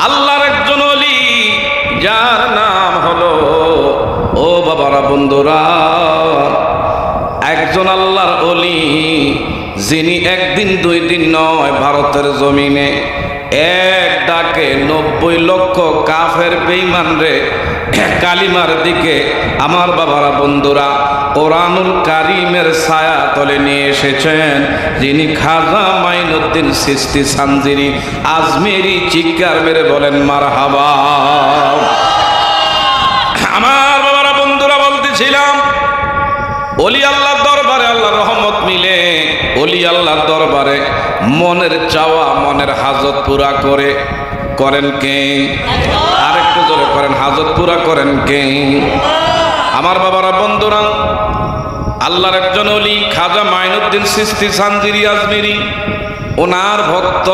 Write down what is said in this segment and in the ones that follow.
আল্লাহর একজন ওলি, যার নাম হলো, ও বাবারা বন্ধুরা, একজন আল্লাহর ওলি, যিনি একদিন দুই দিন নয়, ভারতের জমিনে এক ডাকে 90 লক্ষ কাফের বেঈমান রে কালিমার দিকে আমার বাবারা বন্ধুরা কোরআনুল কারীমের ছায়া তলে নিয়ে এসেছেন, যিনি খাজা মাইনুদ্দিন চিশতি সানজিরি আজমেরি। চিৎকার মেরে বলেন মারহাবা। আমার বাবারা বন্ধুরা, বলতেছিলাম ওলি আল্লাহর দরবারে আল্লাহর রহমত মিলে, ওলি আল্লাহর দরবারে মনের চাওয়া, মনের হাজত পুরা করেন কে? আরেকটু জোরে করেন, হাজত পুরা করেন কে? আমার বাবারা বন্ধুরা, আল্লাহর একজন ওলি খাজা মাইনুদ্দিন চিশতি সানজিরি আজমেরি, ওনার ভক্ত,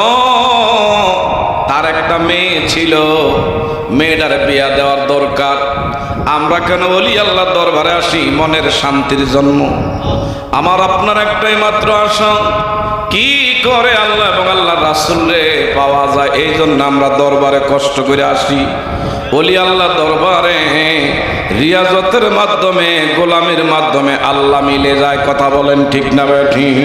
তার একটা মেয়ে ছিল, মেয়েটার বিয়া দেওয়ার দরকার। আমরা কেন ওলি আল্লাহর দরবারে আসি? মনের শান্তির জন্য। আমার আপনার একটাই মাত্র আশা, কি করে আল্লাহ এবং আল্লাহ রাসূলকে পাওয়া যায়, এই জন্য আমরা দরবারে কষ্ট করে আসি। ওলি আল্লাহ দরবারে রিয়াজতের মাধ্যমে, গোলামির মাধ্যমে আল্লাহ মিলে যায়। কথা বলেন ঠিক না ঠিক?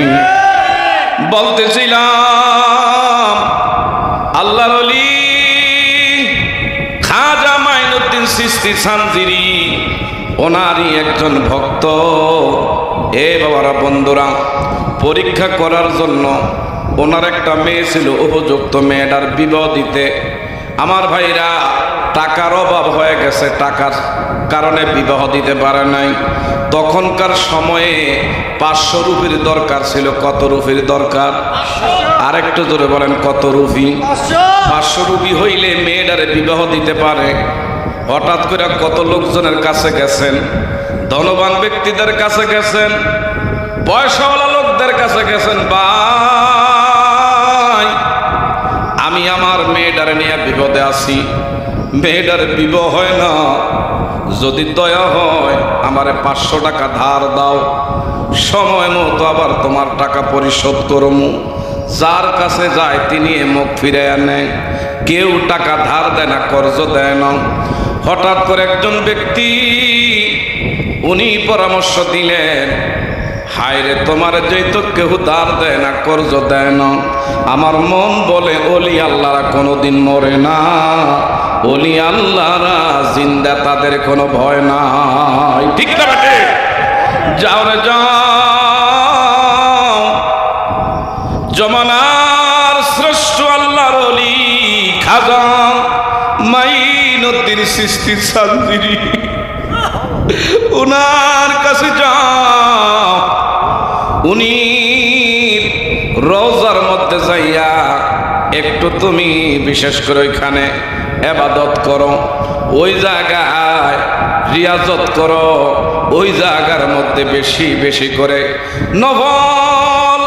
বলতেছিলাম আল্লাহর ওলি খাজা মাইনুদ্দিন চিশতি সানজিরি, ওনারই একজন ভক্ত। এ বাবারা বন্ধুরা, পরীক্ষা করার জন্য ওনার একটা মেয়ে ছিল উপযুক্ত, মেয়েটার বিবাহ দিতে আমার ভাইরা টাকার অভাব হয়ে গেছে, টাকার কারণে বিবাহ দিতে পারে নাই। তখনকার সময়ে 500 রুপির দরকার ছিল। কত রুপির দরকার? আরেকটু জোরে বলেন, কত রুপি? 500 রুপি হইলে মেয়েটারে বিবাহ দিতে পারে। হঠাৎ করে কত লোকজনের কাছে গেছেন, ধনবান ব্যক্তিদের কাছে গেছেন, পয়সাওয়ালা লোকদের কাছে গেছেন, ভাই আমি আমার মেয়েটারে নিয়ে বিপদে আছি, মেয়েটার বিবাহ হয় না, যদি দয়া হয় আমারে 500 টাকা ধার দাও, সময় মতো আবার তোমার টাকা পরিশোধ করমু। যার কাছে যায় তিনি মুখ ফিরে আনে, কেউ টাকা ধার দেয় না, কর্জ দেয় না। হঠাৎ করে একজন ব্যক্তি, উনি পরামর্শ দিলেন, হায় রে, তোমার যেহেতু কেউ ধার দেয় না, কর্জ দেয় না, আমার মন বলে ওলি আল্লাহরা কোনোদিন মরে না, ওলি আল্লাহরা জিন্দা, তাদের কোনো ভয় নাই। ঠিক না বেটে? যাও রে যাও, জমানার শ্রেষ্ঠ আল্লাহর ওলি খাজা মাইনুদ্দিন চিশতি সানজিরি, ওনার কাছে যাও। উনি রওজার মধ্যে যাইয়া একটু তুমি বিশেষ করে ওইখানে ইবাদত করো, ওই জায়গায় রিয়াজত করো, ওই জায়গার মধ্যে বেশি বেশি করে নফল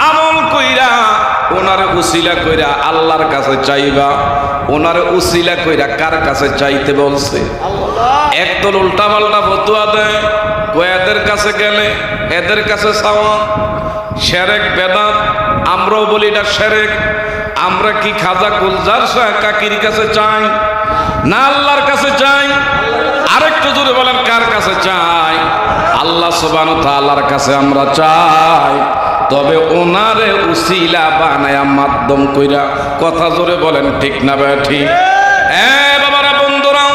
আমল কইরা, ওনার উসিলা কইরা আল্লাহর কাছে চাইবা। ওনার উসিলা কইরা কার কাছে চাইতে বলছে? একদল উল্টা পাল্টা ফতুয়া দেয়, এদের কাছে গেলে এদের কাছে চাওয়া শিরক বেদাত। আমরাও বলি এটা শিরক। আমরা কি খাজা গুলজার শাহ কাকির কাছে চাই না আল্লাহর কাছে চাই? আরেকটু জোরে বলেন, কার কাছে চাই? আল্লাহ সুবহানাহু ওয়া তাআলার কাছে আমরা চাই। তবে ওনারে উসিলা বানায়া মাধ্যম কইরা। কথা জোরে বলেন ঠিক না ঠিক? বাবারা বন্ধুরা,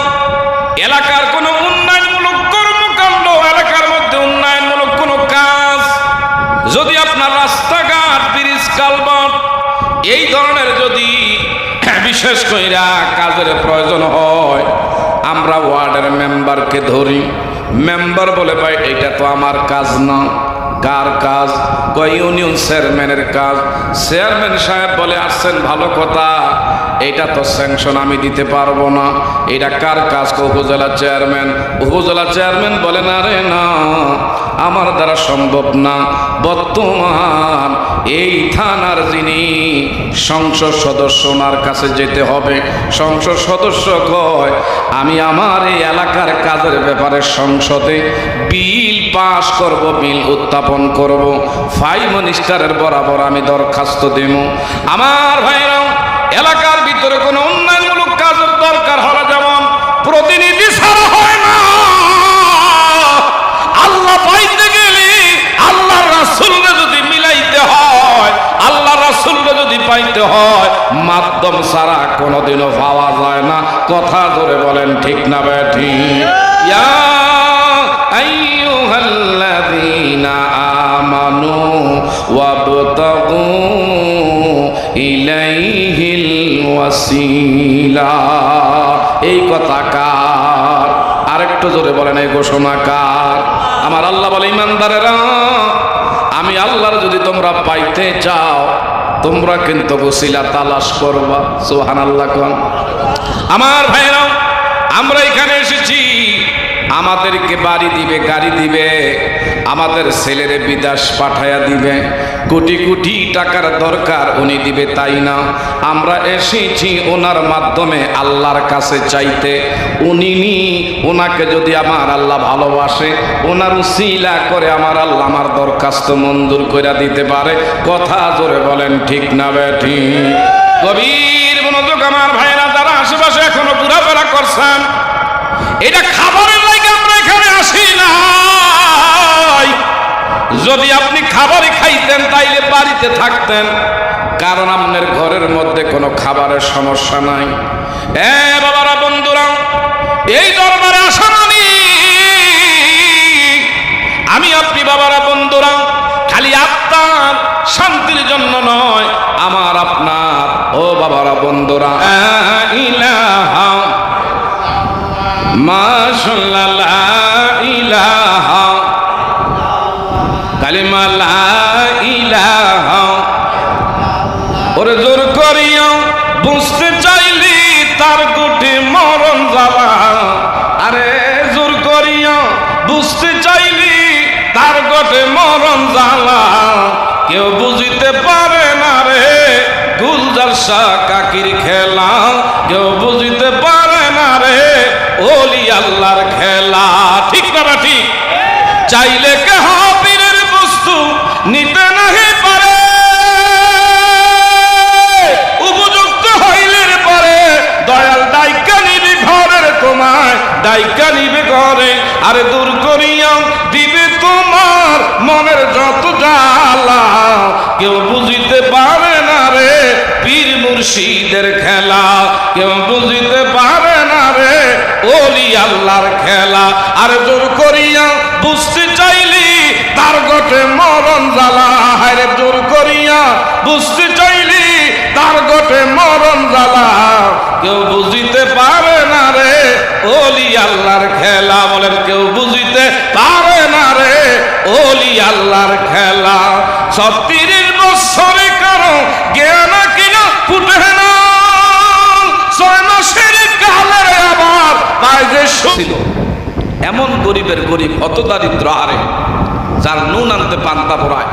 এলাকার কোন উন্নয়নমূলক কর্মকাণ্ড, এলাকার মধ্যে উন্নয়নমূলক কোন কাজ, যদি আপনার রাস্তাঘাট, ব্রিজ, কালভার্ট, এই ধরনের যদি বিশেষ কইরা কাজের প্রয়োজন হয়, আমরা ওয়ার্ডের মেম্বারকে ধরি। মেম্বার বলে, ভাই এটা তো আমার কাজ না। কার কাজ? কয় ইউনিয়ন চেয়ারম্যানের কাজ। চেয়ারম্যান সাহেব বলে, আসছেন ভালো কথা, এটা তো স্যাংশন আমি দিতে পারবো না। এটা কার কাজ? উপজেলা চেয়ারম্যান। উপজেলা চেয়ারম্যান বলেন, আরে না, আমার দ্বারা সম্ভব না। বর্তমান এই থানার যিনি সংসদ সদস্য, ওনার কাছে যেতে হবে। সংসদ সদস্য কয়, আমি আমার এই এলাকার কাজের ব্যাপারে সংসদে বিল পাস করব, বিল উত্থাপন করব, প্রাইম মিনিস্টারের বরাবর আমি দরখাস্ত দেব। আমার ভাইরাও, এলাকার ভিতরে কোনো উন্নয়নমূলক হয়, মাধ্যম ছাড়া কোনোদিনও পাওয়া যায় না। কথা ধরে বলেন ঠিক না বেঠিক? ইয়া আইয়ুহাল্লাযীনা আমানু ওয়াবতাগু ইলাইহিল ওয়াসিলা। এই কথা কার? আরেকটু জোরে বলেন, এই ঘোষণা কার? আমার আল্লাহ বলে, ইমানদারেরা, আমি আল্লাহর যদি তোমরা পাইতে চাও, তোমরা কিন্তু ওসিলা তালাশ করবা। সুবহানাল্লাহ কোন? আমার ভাইরা, আমরা এখানে এসেছি, আমাদেরকে বাড়ি দিবে, গাড়ি দিবে, আমাদের ছেলেরে বিদেশ পাঠায়া দিবে, কোটি কোটি টাকার দরকার উনি দিবে, তাই না? আমরা এসেছি ওনার মাধ্যমে আল্লাহর কাছে চাইতে। ওনাকে যদি আমার আল্লাহ ভালোবাসে, ওনার উসিলা করে আমার আল্লাহ আমার দরখাস্ত মঞ্জুর করে দিতে পারে। কথা জোরে বলেন ঠিক না বেঠিক? গভীর মনোযোগ আমার ভাইরা, যারা আশেপাশে এখনো ঘোরাফেরা করছেন, এটা খাবারের লাগে আমরা এখানে আসি নাই। যদি আপনি খাবারই খাইতেন তাইলে বাড়িতে থাকতেন, কারণ আপনার ঘরের মধ্যে কোনো খাবারের সমস্যা নাই। বাবারা, বন্ধুরা, এই দরবারে আসা মানে আমি আপনি বাবারা, বন্ধুরা, খালি আত্মার শান্তির জন্য নয়, আমার আপনার, ও বাবারা, বন্ধুরা, ইলাহা মাশাআল্লাহ, লা ইলাহা, কালিমা লা ইলাহা। ওরে জোর করিয়া বুঝতে চাইলি তার গুটি মরণ জ্বালা। আরে জোর করিয়া বুঝতে চাইলি তার গোটে মরণ জ্বালা। কেউ বুঝিতে পারে না রে গুলজার শাহ কাকির খেলা। কেউ বুঝিতে পারে না রে ওলি আল্লাহর খেলা। ঠিক না ঠিক? চাইলে কেহ পীরের বস্তু নিতে নাহি পারে, উপযুক্ত হইলের পরে দয়াল ডাইকা নিবি ঘরের তোমায়, ডাইকা নিবে ঘরে। আরে দূর করিয়া দিবে তোমার মনের যত জ্বালা। কেউ বুঝিতে পারে না রে পীর মুর্শিদের খেলা। কেউ বুঝিতে পারে না রে ওলি আল্লাহর খেলা। আর জোর করিয়া বুঝতে চাইলি তার গোটে মরণ জ্বালা। হায়রে জোর করিয়া বুঝতে চাইলি তার গোটে মরণ জ্বালা। কেউ বুঝিতে পারে না রে ওলি আল্লাহর খেলা। বলেন, কেউ বুঝিতে পারে না রে ওলি আল্লাহর খেলা। 36 বছরে কারো জ্ঞান কিনা ফুটে না, 6 মাসের কালের আবার পায় যে ছিল। এমন গরিবের গরিব, অত দারিদ্র হারে, যার নুন আনতে পান্তা পড়ায়।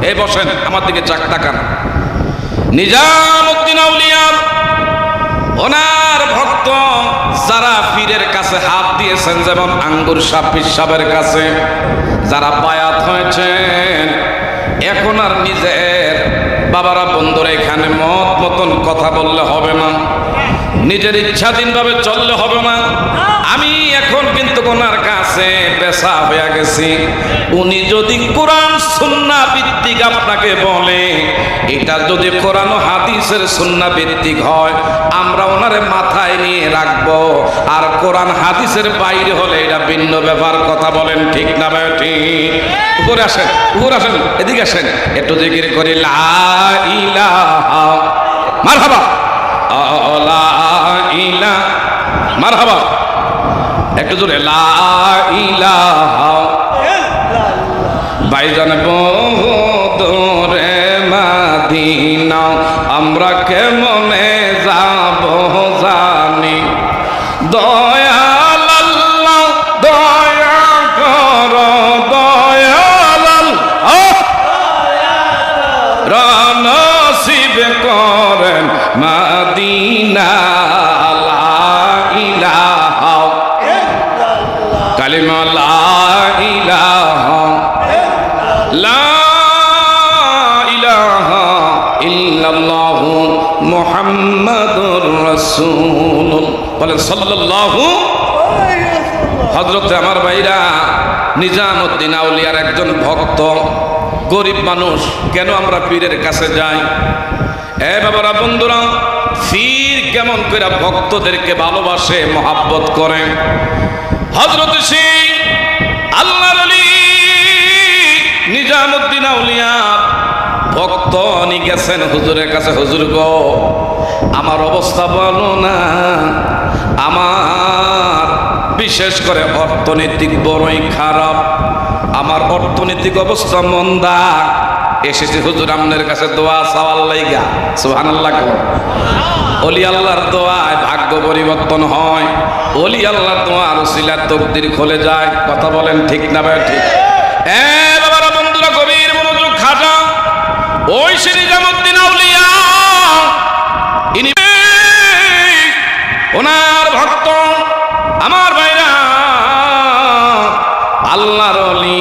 এই বসেন, আমার দিকে চাক তাকান। নিজামউদ্দিন আউলিয়া, ওনার ভক্ত যারা পীরের কাছে হাত দিয়েছেন, যেমন আঙ্গুর শাহ পীর সাহেবের কাছে যারা বায়াত হয়েছেন, এখন আর নিজের বাবারা, বন্ধুরা, এখানে মত মতন কথা বললে হবে না, নিজের ইচ্ছাধীনভাবে চললে হবে না। আমি এখন কিন্তু ওনার কাছে পেশা হয়ে গেছি। উনি যদি কোরআন সুন্নাহ ভিত্তিক আপনাকে বলে, এটা যদি কোরআন ও হাদিসের সুন্নাহ ভিত্তিক হয়, আমরা ওনারে মাথায় নিয়ে রাখবো। আর কোরআন হাদিসের বাইরে হলে এটা ভিন্ন ব্যাপার। কথা বলেন ঠিক না ঠিক? উপরে আসেন, উপরে আসেন, এদিকে আসেন, একটু জিকির করি লা ইলাহা মারহাবা, লা ইলাহা মারহাবা, একটু জোরে লা ইলাহা। ভাইজান বহুদূরে মদিনা, আমরা কেমনে যাব জানি। দয়াল আল্লাহ দয়া কর, দয়াল আল্লাহ নসিব করেন মদিনা। লা ইলাহা, কালিমা লা ইলাহা, লা ইলাহা ইল্লাল্লাহু মুহাম্মাদুর রাসূলুল্লাহ। বলেন সাল্লাল্লাহু। হযরতে আমার ভাইরা, নিজামউদ্দিন আউলিয়ার একজন ভক্ত, গরিব মানুষ। কেন আমরা পীরের কাছে যাই? এ বাবারা বন্ধুরা, পীর কেমন করে ভক্তদেরকে ভালোবাসে, মহাব্বত করে। হযরত সেই আল্লাহর ওলি নিজামুদ্দিন আউলিয়া ভক্ত নিয়ে গেছেন হুজুরের কাছে, হুজুর গো আমার অবস্থা ভালো না, আমার বিশেষ করে অর্থনৈতিক বড়ই খারাপ, আমার অর্থনৈতিক অবস্থা মন্দা, এসেছি হুজুর আপনার কাছে দোয়া চাওয়ার লাইগা। সুবহানাল্লাহ। ওলি আল্লাহর দোয়ায় ভাগ্য পরিবর্তন হয়, ওলি আল্লাহর দোয়ার উসিলার তকদির খুলে যায়। কথা বলেন ঠিক না ভাই? ঠিক। বাবারা বন্ধুরা, গভীর মনোযোগ খাজা ওই সে নিজামুদ্দিন আউলিয়া, ইনি ওনার ভক্ত, আমার ভাইরা আল্লাহর ওলি।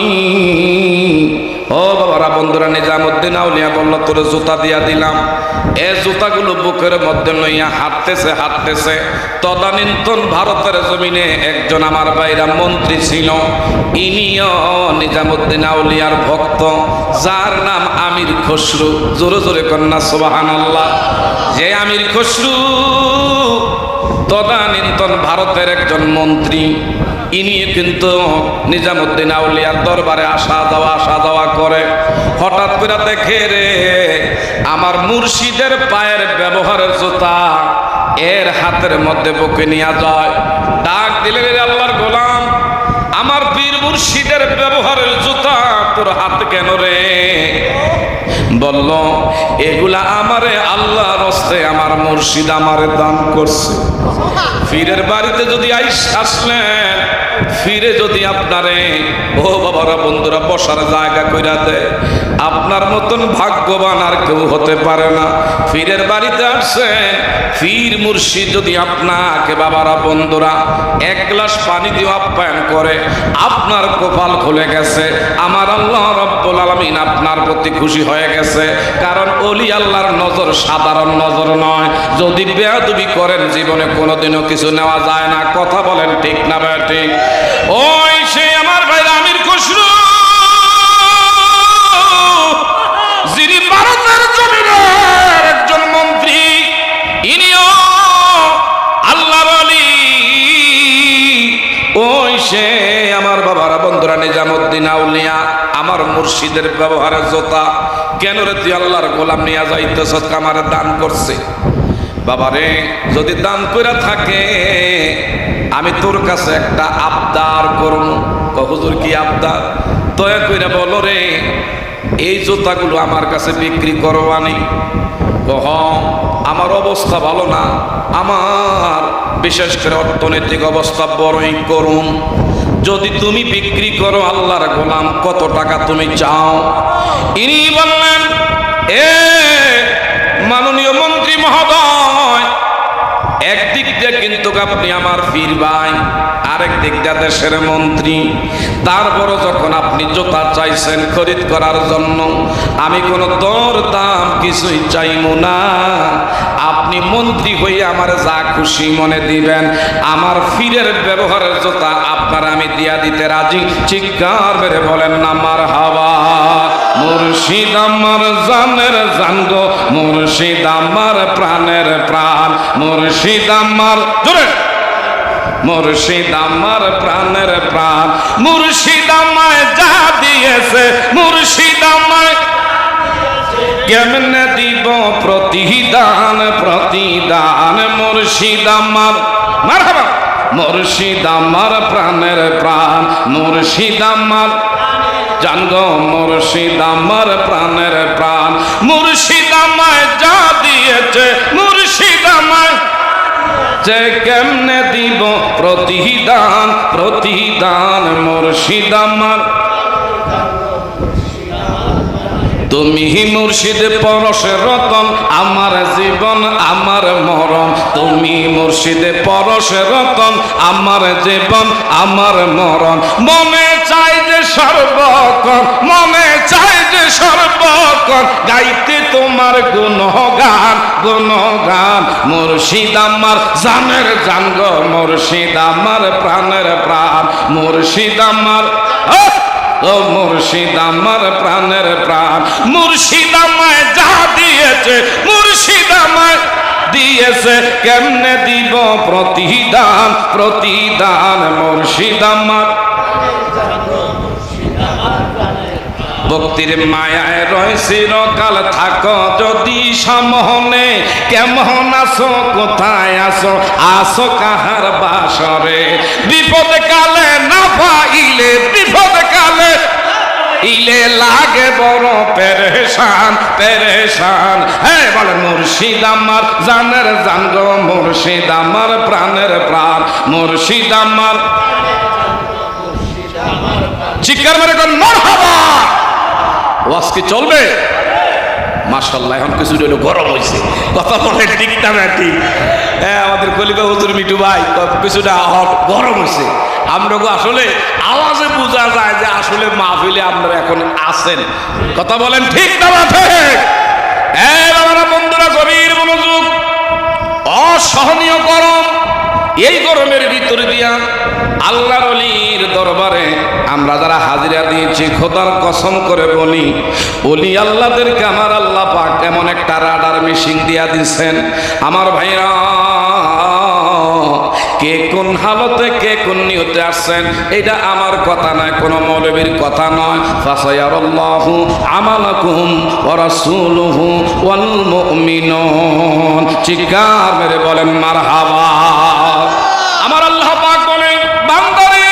ও বাবারা বন্ধুরা, নিজামুদ্দিন আউলিয়া বলল তোরে জুতা দিয়া দিলাম। এ জুতাগুলো বুকের মধ্যে লইয়া হাঁটতেছে। তদানীন্তন ভারতের জমিনে একজন আমার ভাইরা মন্ত্রী ছিল, ইনিও নিজামুদ্দিন আউলিয়ার ভক্ত, যার নাম আমির খসরু। জোরে জোরে কন্যা সুবহানাল্লাহ। যে আমির খসরু তদানীন্তন ভারতের একজন মন্ত্রী, ইনি কিন্তু নিজামুদ্দিন আউলিয়ার দরবারে আসা যাওয়া করে। হঠাৎ করে দেখে রে আমার মুর্শিদের পায়ের ব্যবহারের জুতা এর হাতের মধ্যে বুকে নিয়ে যায়। ডাক দিলে রে আল্লাহর গোলাম, আমার পীর মুর্শিদের ব্যবহারের জুতা তোর হাতে কেন রে? বলল এগুলা আমারে আল্লাহর হস্তে আমার মুর্শিদ আমারে দান করছে। পীরের বাড়িতে যদি আসলেন, ফিরে যদি আপনারে ও বাবারা বন্ধুরা বসার জায়গা কইরা দেয়, আপনার মতন ভাগ্যবান আর কেউ হতে পারে না। পীরের বাড়িতে আসছেন, পীর মুর্শিদ যদি আপনাকে বাবারা বন্ধুরা এক গ্লাস পানি দিয়ে আপ্যায়ন করে, আপনার কপাল খুলে গেছে। আমার আল্লাহ রব্বুল আলামিন আপনার প্রতি খুশি হয়ে গেছে। কারণ ওলি আল্লাহর নজর সাধারণ নজর নয়। যদি বেয়াদবি করেন জীবনে কোনোদিনও কিছু নেওয়া যায় না। কথা বলেন ঠিক না ভাই? ঠিক। ওই সে আমার ভাই আমির খসরু, যিনি ভারতের জমিনের একজন মন্ত্রী, ইনিও আল্লাহর ওলি। ওই সে আমার বাবারা বন্ধুরা নিজামুদ্দিন আউলিয়া আমার মুর্শিদের ব্যবহারের জোতা কেন রে তুই আল্লাহর গোলাম নিয়ে যাইতেছ? আমার দান করছে। বাবারে যদি দান করে থাকে আমি তোর কাছে একটা আবদার করব। হুজুর কি আবদার? দয়া কইরা বলো রে, এই জুতাগুলো আমার কাছে বিক্রি করবানি? কহ আমার অবস্থা ভালো না, আমার বিশেষ করে অর্থনৈতিক অবস্থা বড়ই করুন। যদি তুমি বিক্রি করো আল্লাহর গোলাম, কত টাকা তুমি চাও? ইনি বললেন এ মাননীয় মন্ত্রী মহোদয়, একদিক দিয়ে কিন্তু আপনি আমার পীর ভাই, আরেক দিক দিয়ে দেশের মন্ত্রী। তারপর যখন আপনি জুতা চাইছেন খরিদ করার জন্য, আমি কোনো দর দাম কিছুই চাইবো না। আপনি মন্ত্রী হয়ে আমার যা খুশি মনে দিবেন। আমার পীরের ব্যবহারের জুতা আপনার আমি দিয়া দিতে রাজি। চিৎকার মেরে বলেন না মারহাবা। মুর্শিদ আমার জানের জান গো, মুর্শিদ আমার প্রাণের প্রাণ, মুর্শিদ আমার জোরে, মুর্শিদ আমার প্রাণের প্রাণ, মুর্শিদ আমায় যা দিয়েছে, মুর্শিদ আমায় কেমনে দিব প্রতিদান, প্রতিদান। মুর্শিদ আমার মারহাবা, মুর্শিদ আমার প্রাণের প্রাণ, মুর্শিদ আমার জান গো, মুর্শিদ আমার প্রাণের প্রাণ, মুর্শিদ আমায় যা দিয়েছে, মুর্শিদ আমায় যে কেমনে দিব প্রতিদান, প্রতিদান। মুর্শিদ আমার তুমি মুর্শিদ পরশে রতন, আমার জীবন আমার মরণ। তুমি মুর্শিদ পরশে রতন, আমার জীবন আমার মরণ। মনে চাই যে সর্বক্ষণ, মনে চাই যে সর্বক্ষণ গাইতে তোমার গুণগান, গুণগান। মুর্শিদ আমার জানের জান গো, মুর্শিদ আমার প্রাণের প্রাণ, মুর্শিদ আমার ও মুর্শিদ আমার প্রাণের প্রাণ, মুর্শিদ আমায় যা দিয়েছে, মুর্শিদ আমায় দিয়েছে, কেমনে দিব প্রতিদান, প্রতিদান মুর্শিদ আমার। ভক্তির মায়ায় রয় চিরকাল থাকো যদি সামনে, কেমন আছো কোথায় আছো, আছো কাহার বাসরে, বিপদ কালে না পাইলে, বিপদ কালে ইলে লাগে বড় পেরেশান, পেরেশান। হ্যাঁ বলে মুর্শিদ আমার জানের জান গো, মুর্শিদ আমার প্রাণের প্রাণ, মুর্শিদ আমার। চিৎকার মেরে কোন মারহাবা, ওয়াজ কি চলবে? মাশাআল্লাহ, এখন কিছু হলো গরম হয়েছে, কথা বলে ঠিক না ঠিক? হ্যাঁ, আমাদের কলিবা হুজুর মিঠু ভাই কিছুটা গরম হয়েছে। আমরা আসলে আওয়াজে বোঝা যায় যে আসলে মাহফিলে আপনারা এখন আছেন, কথা বলেন ঠিক না ঠিক? হ্যাঁ বাবারা, বন্ধুরা, গভীর মনোযোগ। অসহনীয় গরম, এই গরমের ভিতরে দিয়া আল্লাহর ওলির দরবারে আমরা যারা হাজিরা দিয়েছি, খোদার কসম করে বলি, ওলি আল্লাহদেরকে আমার আল্লাহ পাক এমন একটা রাডার মেশিন দিয়া দিচ্ছেন। আমার ভাইরা, কে কোন হালতে কে কোন নিয়তে আসছেন এটা আমার কথা নয়, কোন মৌলবীর কথা নয়। ফাসায়ারাল্লাহু আমালাকুম ওয়া রাসূলুহু ওয়াল মুমিনুন। চিৎকার মেরে বলেন মারহাবা। আমার আল্লাহ পাক বলেন, বান্দারে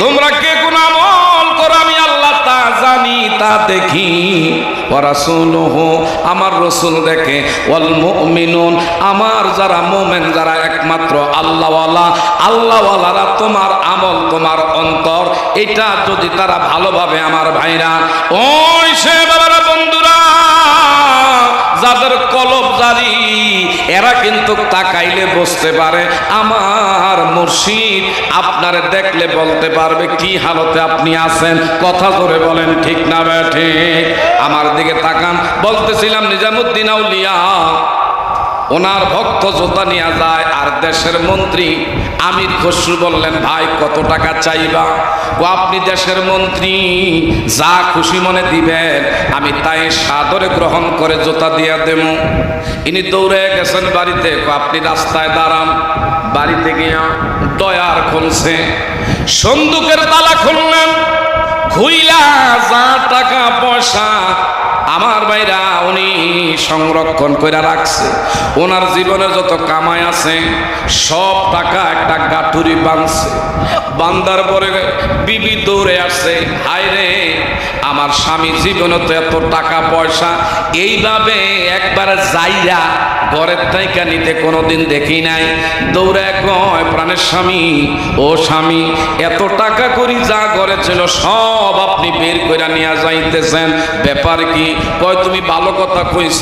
তোমরা কে কোন আমল করো আমি আল্লাহ তা জানি, তা দেখি। ওয়া রাসূলুহু, আমার রাসূল দেখে। ওয়াল মুমিনুন, আমার যারা মুমিন, যারা একমাত্র আল্লাহওয়ালা, আল্লাহওয়ালারা তোমার আমল, তোমার অন্তর, এটা যদি তারা ভালোভাবে, আমার ভাইরা, ওই সে বাবারা, বন্ধুরা, যাদের কলব জারি, এরা কিন্তু তাকাইলে বুঝতে পারে আমার মুর্শিদ আপনারে দেখলে বলতে পারবে কি হালতে আপনি আছেন। কথা জোরে বলেন ঠিক না ঠিক? আমার দিকে তাকান। বলতেছিলাম নিজামুদ্দিন আউলিয়া, ওনার ভক্ত জোতা নিয়ে যায়, আর দেশের মন্ত্রী আমির খসরু বললেন, ভাই কত টাকা চাইবা? ও আপনি দেশের মন্ত্রী, যা খুশি মনে দিবেন আমি তাই সাদরে গ্রহণ করে জোতা দিয়া দেব। ইনি দৌড়ে গেছেন বাড়িতে। আপনি রাস্তায় দাঁড়ান। বাড়িতে গিয়া দয়ার খুলছে, সন্দুকের তালা খুললেন, খুইলা যা টাকা পয়সা আমার ভাইরা উনি সংরক্ষণ করে রাখছে। ওনার জীবনে যত কামাই আছে সব টাকা একটা গাঠুরি বাঁধছে। বান্দার পরে বিবি দৌড়ে আসছে, হায় রে আমার স্বামী জীবনে তো এত টাকা পয়সা এইভাবে একবার যাইয়া ঘরের তাইকা নিতে কোনোদিন দেখি নাই। দৌড়ে কয়, প্রাণের স্বামী, ও স্বামী, এত টাকা করি যা ঘরে ছিল সব আপনি বের করে নিয়ে যাইতেছেন, ব্যাপার কি? কয় তুমি ভালো কথা কইছ,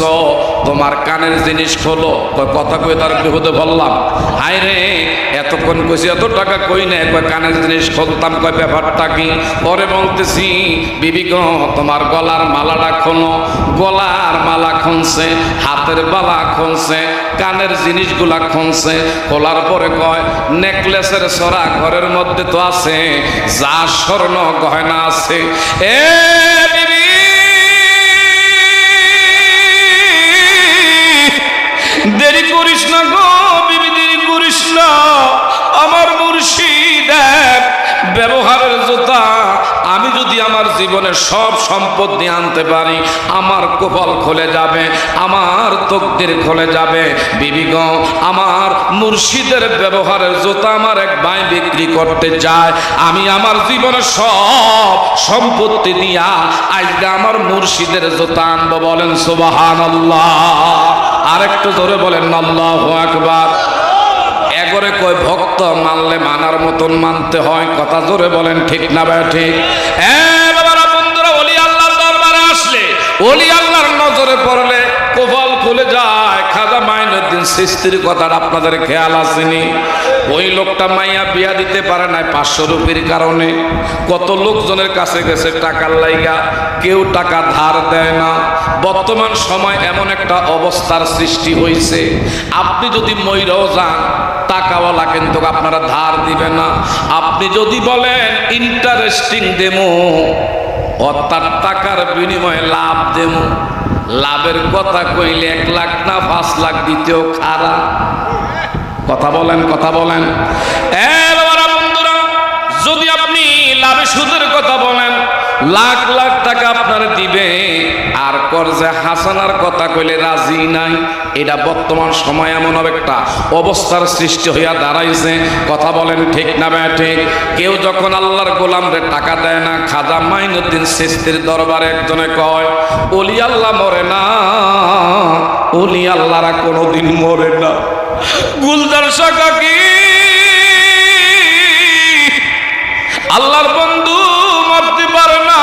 তোমার কানের জিনিস খোলো। কথা কই তার বিপদে বললাম, হায় রে এতক্ষণ কইছি এত টাকা কই না, কয় কানের জিনিস খুলতাম। কয় ব্যাপারটা কি? পরে বলতেছি, বিবি গো তোমার গলার মালাটা খোলো। গলার মালা খুলছে, হাতের বালা খুলছে, কানের জিনিসগুলা খুলছে। খোলার পরে কয়, নেকলেসের সরা ঘরের মধ্যে তো আছে, যা স্বর্ণ গয়না আছে। এ বিবি, দেরি করিস না গো বিবি, দেরি করিস না। আমার মুর্শিদ ব্যবহারের জোতা, আমি যদি আমার জীবনে সব সম্পদ নিয়ে আনতে পারি আমার কপাল খুলে যাবে, আমার তকদির খুলে যাবে। বিবি গো, আমার মুর্শিদের ব্যবহারের জুতা আমার এক ভাই বিক্রি করতে যায়, আমি আমার জীবনে সব সম্পত্তি দিয়া আজকে আমার মুর্শিদের জুতা আনবো। বলেন সুবহানাল্লাহ। আরেকটু জোরে বলেন আল্লাহু আকবার। এগরে কই ভক্ত মানলে মানার মতন মানতে হয়। কথা জোরে বলেন ঠিক না ভাই ঠিক? বাবারা, বন্ধুরা, ওলি আল্লাহর দরবারে আসলে, ওলি আল্লাহর নজরে পড়লে কপাল খুলে যায়। খাজা মাইনুদ্দিন চিশতির কথাটা আপনাদের খেয়াল আসেনি? ওই লোকটা মাইয়া বিয়া দিতে পারে না 500 রুপির কারণে। কত লোকজনের কাছে গেছে টাকার লাইগা, কেউ টাকা ধার দেয় না। বর্তমান সময় এমন একটা অবস্থার সৃষ্টি হয়েছে, আপনি যদি মইরাও যান টাকাওয়ালা কিন্তু আপনারা ধার দিবে না। আপনি যদি বলেন ইন্টারেস্টিং দেমো, অর্থাৎ টাকার বিনিময়ে লাভ দেমো, লাভের কথা কইলে 1 লাখ না 5 লাখ দিতেও খারাপ। কথা বলেন, কথা বলেন। বাবারা বন্ধুরা, যদি আপনি লাভে সুদের কথা বলেন, লাখ লাখ টাকা আপনার দিবে, আর কর্জে হাসানার কথা কইলে রাজি নাই। এটা বর্তমান সময় এমন একটা অবস্থার সৃষ্টি হইয়া দাঁড়াইছে। কথা বলেন ঠিক না ঠিক? কেউ যখন আল্লাহর গোলামরে টাকা দেয় না, খাজা মাইনুদ্দিন চিশতির দরবারে একজনে কয়, ওলি আল্লাহ মরে না, ওলি আল্লাহরা কোনোদিন মরে না। গুলজার শাহ কাকি, আল্লাহর বন্ধু মরতে পারে না,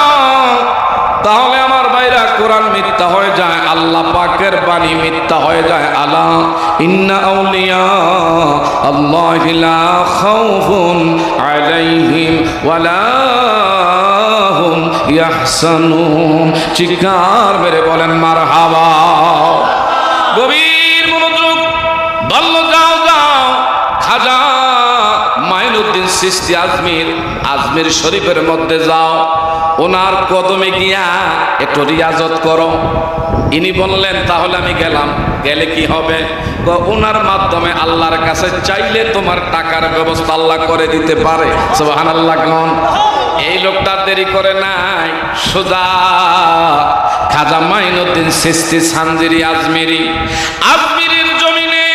তাহলে আমার ভাইরা কোরআন মিথ্যা হয়ে যায়, আল্লাহ পাকের বাণী মিথ্যা হয়ে যায়। আলা ইন্না আউলিয়া আল্লাহি লা খাউফুন আলাইহিম ওয়ালা হুম ইয়াহসানুন। চিৎকার মেরে বলেন মারহাবা। গভীর মনোযোগ, বলল যাও যাও, খাজা মাইনুদ্দিন চিশতি আজমির শরীফের মধ্যে যাও, ওনার কদমে গিয়া একটু রিয়াজত করো। ইনি বললেন তাহলে আমি গেলাম, গেলে কি হবে? ওনার মাধ্যমে আল্লাহর কাছে চাইলে তোমার টাকার ব্যবস্থা আল্লাহ করে দিতে পারে। সুবহানাল্লাহ। কোন এই লোকটা দেরি করে নাই, সোজা খাজা মাইনুদ্দিন চিশতি সানজিরি আজমিরের জমিনে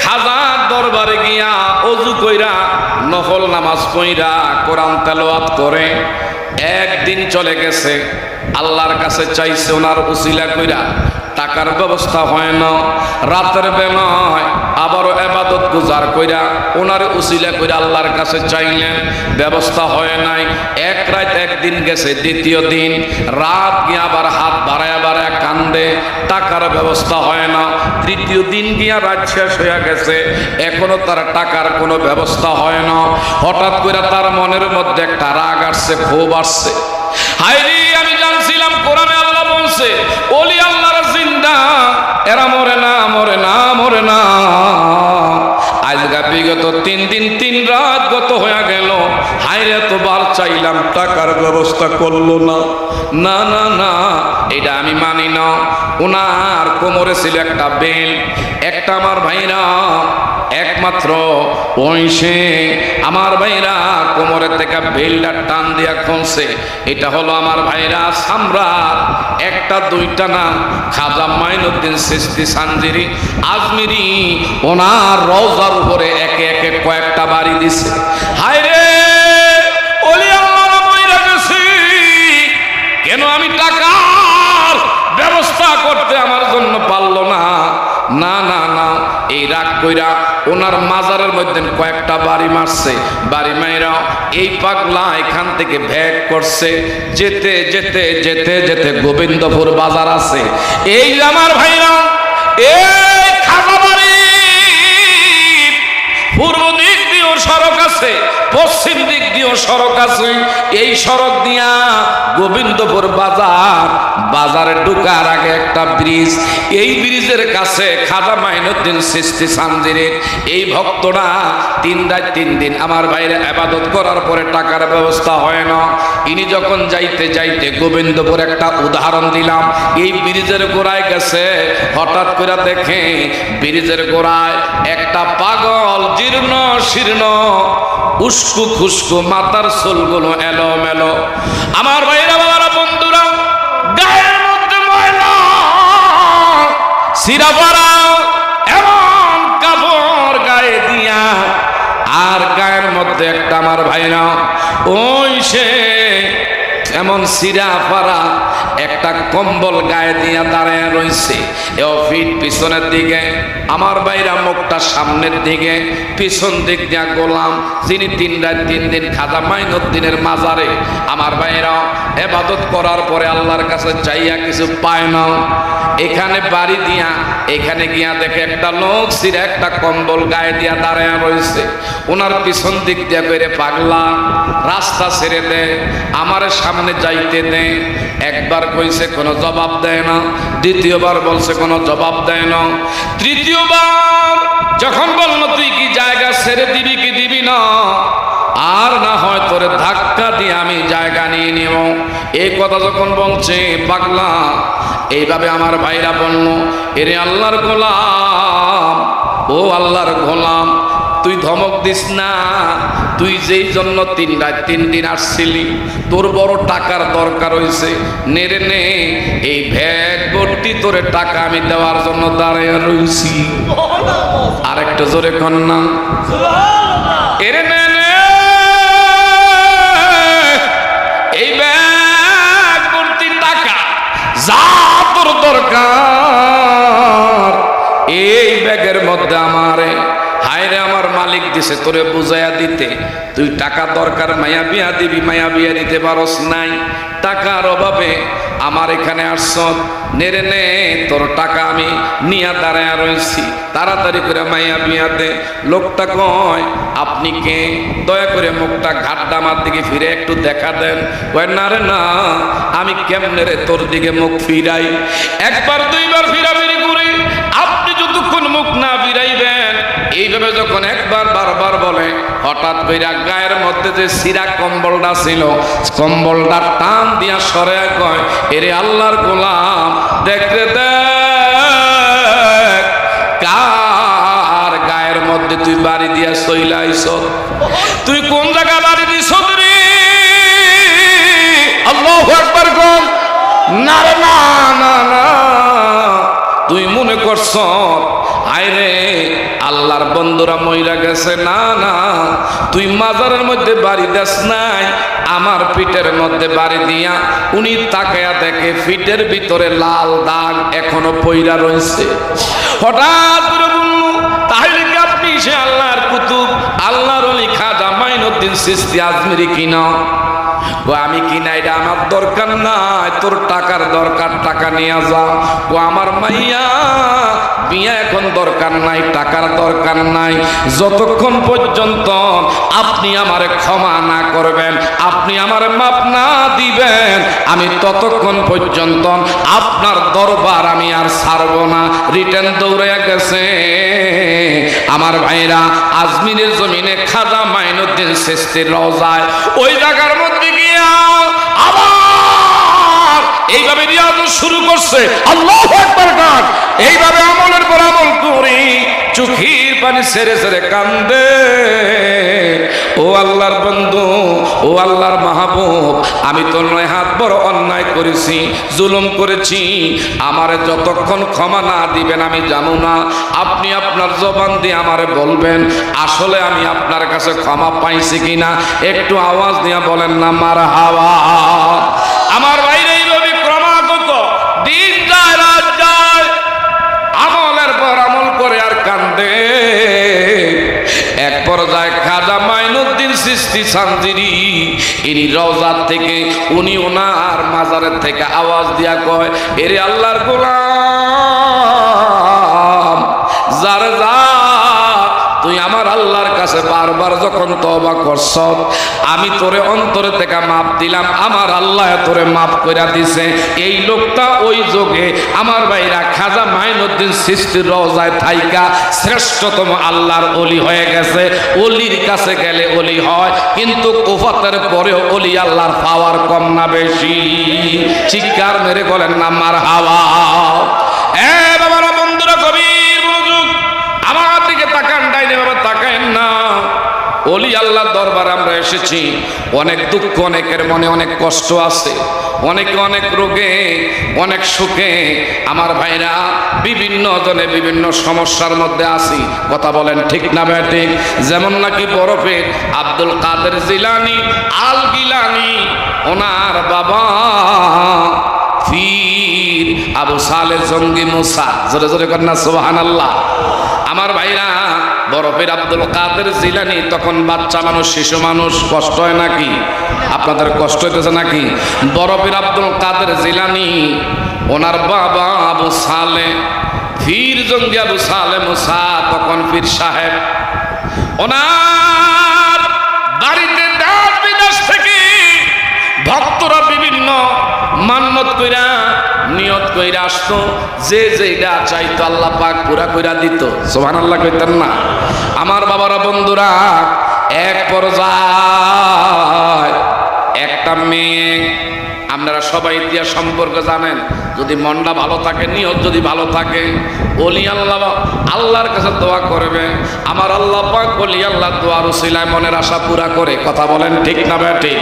খাজার দরবারে গিয়া ওযু কইরা নফল নামাজ পড়া কোরআন তেলাওয়াত করে একদিন চলে গেছে। আল্লাহর কাছে চাইছে ওনার উসিলা কইরা, টাকার ব্যবস্থা হয় না। রাতের বেলায় আবারও ইবাদত গুজার কইরা ওনার উসিলা কইরা আল্লাহর কাছে চাইলেন, ব্যবস্থা হয় নাই। এক রাত একদিন গেছে, দ্বিতীয় দিন রাত গিয়ে আবার হাত বাড়ায় বাড়ায় কান্দে, টাকার ব্যবস্থা হয় না। তৃতীয় দিন গিয়া রাত শেষ হয়ে গেছে, এখনো তার টাকার কোনো ব্যবস্থা হয় না। হঠাৎ করে তার মনের মধ্যে একটা রাগ আসছে, ক্ষোভ আসছে। হায়রে, আমি জানছিলাম কোরআনে আল্লাহ বলছে ওলি আল্লাহর জিন্দা, এরা মরে না, মরে না, মরে না। আজকে বিগত 3 দিন 3 রাত গত হয়ে গেল, হায়রে এতবার চাইলাম, টাকার ব্যবস্থা করলো না। না না না, এটা আমি মানি না। ওনার কোমরে ছিল একটা বেল, একটা আমার ভাইরা একমাত্র ওই সে আমার ভাইরা কোমরের থেকে বেলটা টান দিয়া খুলছে। এটা হলো আমার ভাইরা সম্রাট, একটা দুইটা না, খাজা মাইনুদ্দিন চিশতি সানজিরি আজমিরি ওনার রওজার উপরে একে একে কয়েকটা বাড়ি দিছে। হায়রে, ওলি আল্লাহর মইরা গেছি, কেন আমি টাকার ব্যবস্থা করতে আমার জন্য পারলো না। না না না, এই রাগ কইরা ওনার মাজারের মধ্যে কয়েকটা বাড়ি মারছে। বাড়ি মাইরা এই পাগলা এখান থেকে ভ্যাগ করছে। যেতে যেতে যেতে যেতে গোবিন্দপুর বাজার আছে, এই আমার ভাইরা এই খাজা বাড়ি পূর্ব দিক দিয়েও সড়ক আছে, পশ্চিম দিক দিয়েও সড়ক আছে। এই সড়ক দিয়া গোবিন্দপুর বাজার, বাজারে ঢোকার আগে একটা ব্রিজ, এই ব্রিজের কাছে খাজা মাইনুদ্দিন চিশতি সানজিরির এই ভক্তরা 3 রাত 3 দিন আমার বাইরে ইবাদত করার পরে টাকার ব্যবস্থা হয় না। ইনি যখন যাইতে যাইতে গোবিন্দপুর একটা উদাহরণ দিলাম, এই ব্রিজের গোড়ায় গেছে, হঠাৎ করে দেখে ব্রিজের গোড়ায় একটা পাগল, জীর্ণ শীর্ণ, উস্কু খুস্কু, মাথার চুলগুলো এলো মেলো। আমার ভাইরা বাবারা বন্ধুরা, গায়ের মধ্যে ময়লা সিরা পরা, এমন কাপড় গায়ে দিয়া, আর গায়ের মধ্যে একটা আমার ভাইরা ওই সে এমন সিরা পারা একটা কম্বল গায়ে দিয়া দাঁড়ায় রইছে, এও ফিট পিছনের দিকে, আমার বাইরা মুখটা সামনের দিকে, পিছন দিক দিয়া গোলাম যিনি 3 রাত 3 দিন খাজা মাইনুদ্দিনের মাজারে আমার বাইরা ইবাদত করার পরে আল্লাহর কাছে চাইয়া কিছু পায় না, এখানে বাড়ি দিয়া এখানে গিয়া দেখে একটা লোক সিরা একটা কম্বল গায়ে দিয়া দাঁড়ায় রয়েছে। ওনার পিছন দিক দিয়া করে পাগলা রাস্তা ছেড়ে দে, আমার সামনে যাইতে দে। একবার কইছে কোনো জবাব দেয় না, দ্বিতীয়বার বলছে কোনো জবাব দেয় না, তৃতীয়বার যখন বললো তুই কি জায়গা ছেড়ে দিবি কি দিবি না, আর না হয় তোরে ধাক্কা দিয়ে আমি জায়গা নিয়ে নেব, এই কথা যখন বলছে পাগলা, এইভাবে আমার ভাইরা বলল, এরে আল্লাহর গোলাম, ও আল্লাহর গোলাম, তুই ধমক দিস না, তুই যেই জন্য 3 রাত 3 দিন আসছিলি, তোর বড় টাকার দরকার হয়েছে, নেড়ে নে, এই ব্যাগ ভর্তি তোরে টাকা আমি দেওয়ার জন্য দাঁড়িয়ে রয়েছি। আরেকটা জোরে কন্যা, এরে নে নে, এই ব্যাগ ভর্তি টাকা, যা তোর দরকার এই ব্যাগের মধ্যে আমারে, হায়রে আমার মালিক দিছে তোরে বুঝাইয়া দিতে, তুই টাকা দরকার মায়া বিয়া দিবি, মায়া বিয়া দিতে পারস নাই, টাকার অভাবে আমার এখানে আসছ, নেড়ে নে, তোর টাকা আমি নিয়া দাঁড়ায় রয়েছি, তাড়াতাড়ি করে মায়া বিয়া দে। লোকটা কয়, আপনি কে? দয়া করে মুখটা ঘাটটা আমার দিকে ফিরে একটু দেখা দেন। কয়, না রে না, আমি কেমনে রে তোর দিকে মুখ ফিরাই? একবার দুইবার ফিরাফিরি করি, আপনি যতক্ষণ মুখ না ফিরাইবেন, এইভাবে যখন একবার বারবার বলে, হঠাৎ কইরা গায়ের মধ্যে যে সিরা কম্বলটা ছিল, কম্বলটা টান দিয়া সরে কয়, এরে আল্লাহর গোলাম, দেখতে দেখ কার গায়ের মধ্যে তুই বাড়ি দিয়া চইলা আইছ, তুই কোন জায়গা বাড়ি দিছ রে? আল্লাহু আকবার কর। না রে না না না, তুই মনে করছ আইরে আল্লাহর বন্ধুরা মইরা গেছে, না না, তুই মাজারের মধ্যে বাড়ি দেস নাই, আমার পিঠের মধ্যে বাড়ি দিয়া উনি তাকায়া দেখে পিঠের ভিতরে লাল দাগ এখনো পইরা রয়েছে। হঠাৎ করে বলল, তাহলে কি আপনি সে আল্লাহর কুতুব আল্লাহর ওলি খাজা মাইনুদ্দিন চিশতি আজমিরি কিনা? ও আমি কিনা, এটা আমার দরকার নাই, তোর টাকার দরকার, টাকা নিয়ে যা। ও আমার মাইয়া বিয়া এখন দরকার নাই, টাকার দরকার নাই, যতক্ষণ পর্যন্ত আপনি আমারে ক্ষমা না করবেন, আপনি আমারে মাপ না দিবেন, আমি ততক্ষণ পর্যন্ত আপনার দরবার আমি আর ছাড়ব না। রিটার্ন দৌড়ে গেছে আমার ভাইরা আজমিরের জমিনে খাজা মাইনুদ্দিন চিশতির রওজায়, ওই জায়গার মধ্যে গিয়া আবার এইভাবে রিয়াজত শুরু করছে। আল্লাহু আকবার কার, এইভাবে আমলের পর আমল করি, চোখের পানি ছেড়ে ছেড়ে কান্দে। ও আল্লাহর বন্ধু, ও আল্লাহর মাহবুব, আমি তো 9 হাত বড় অন্যায় করেছি, জুলুম করেছি, আমারে যতক্ষণ ক্ষমা না দিবেন আমি জানো না। আপনি আপনার জবান দিয়ে আমারে বলবেন আসলে আমি আপনার কাছে ক্ষমা পাইছি কিনা, একটু আওয়াজ দিয়ে বলেন না মারহাবা। আমার ভাইরা এইভাবে ক্রমাগত দিন যায় রাত যায়, আমলের পর আমল করে আর কান্দে। এক পর্যায়ে খাজা মাইনুদ্দিন চিশতি চান্দিরি ইনি রওজার থেকে, উনি ওনার মাজারের থেকে আওয়াজ দিয়া কয়, এরে আল্লাহর গোলাম, যার যা তুই আমার আল্লাহর কাছে বারবার যখন তওবা করছ, আমি তোরে অন্তরে থেকে মাপ দিলাম, আমার আল্লাহ তোরে মাপ কইরা দিছে। এই লোকটা ওই যোগে আমার ভাইরা খাজা মাইনুদ্দিন চিশতির রওজায় থাইকা শ্রেষ্ঠতম আল্লাহর ওলি হয়ে গেছে। ওলির কাছে গেলে ওলি হয়, কিন্তু ওফাতের পরেও ওলি আল্লাহর পাওয়ার কম না বেশি? চিৎকার মেরে বলেন না মারহাবা। বাবারা, বন্ধুরা, গভীর মনোযোগ, আমার দিকে তাকান, ডাইনে বাবা তাকায়েন না। ওলি আল্লাহর দরবারে আমরা এসেছি, অনেক দুঃখ, অনেকের মনে অনেক কষ্ট আছে, অনেকে অনেক রোগে, অনেক সুখে। আমার ভাইরা বিভিন্ন জনে বিভিন্ন সমস্যার মধ্যে আছি, কথা বলেন ঠিক না বেঠিক? যেমন নাকি বরফের আব্দুল কাদের জিলানী আল গিলানী, ওনার বাবা পীর আবু সালে জঙ্গি মুসা, জোরে জোরে করেন না সুবহানাল্লাহ। আমার ভাইরা বরফের আব্দুল কাদের জিলানী তখন বাচ্চা মানুষ, শিশু মানুষ, কষ্ট হয় নাকি? আপনাদের কষ্ট হইতেছে নাকি? বরফের আব্দুল কাদের জিলানী ওনার বাবা আবু সালে পীর জঙ্গি আবু সালে মুসা, তখন পীর সাহেব ওনার বাড়িতে দেশ বিদেশ থেকে ভক্তরা বিভিন্ন মান্নত কইরা নিয়ত কইরা আসতো, যে যেটা চাইতো আল্লাহ পাক পুরা কইরা দিত। সুবহানাল্লাহ কইতেন না? আমার বাবারা বন্ধুরা, এক পর্যায়ে একটা মেয়ে, আপনারা সবাই ইতিহাস সম্পর্কে জানেন, যদি মনটা ভালো থাকে, নিয়ত যদি ভালো থাকে, ওলি আল্লাহ আল্লাহর কাছে দোয়া করবে, আমার আল্লাহ পাক ওলি আল্লাহ দোয়ার উসিলায় মনের আশা পুরা করে। কথা বলেন ঠিক না বেঠিক?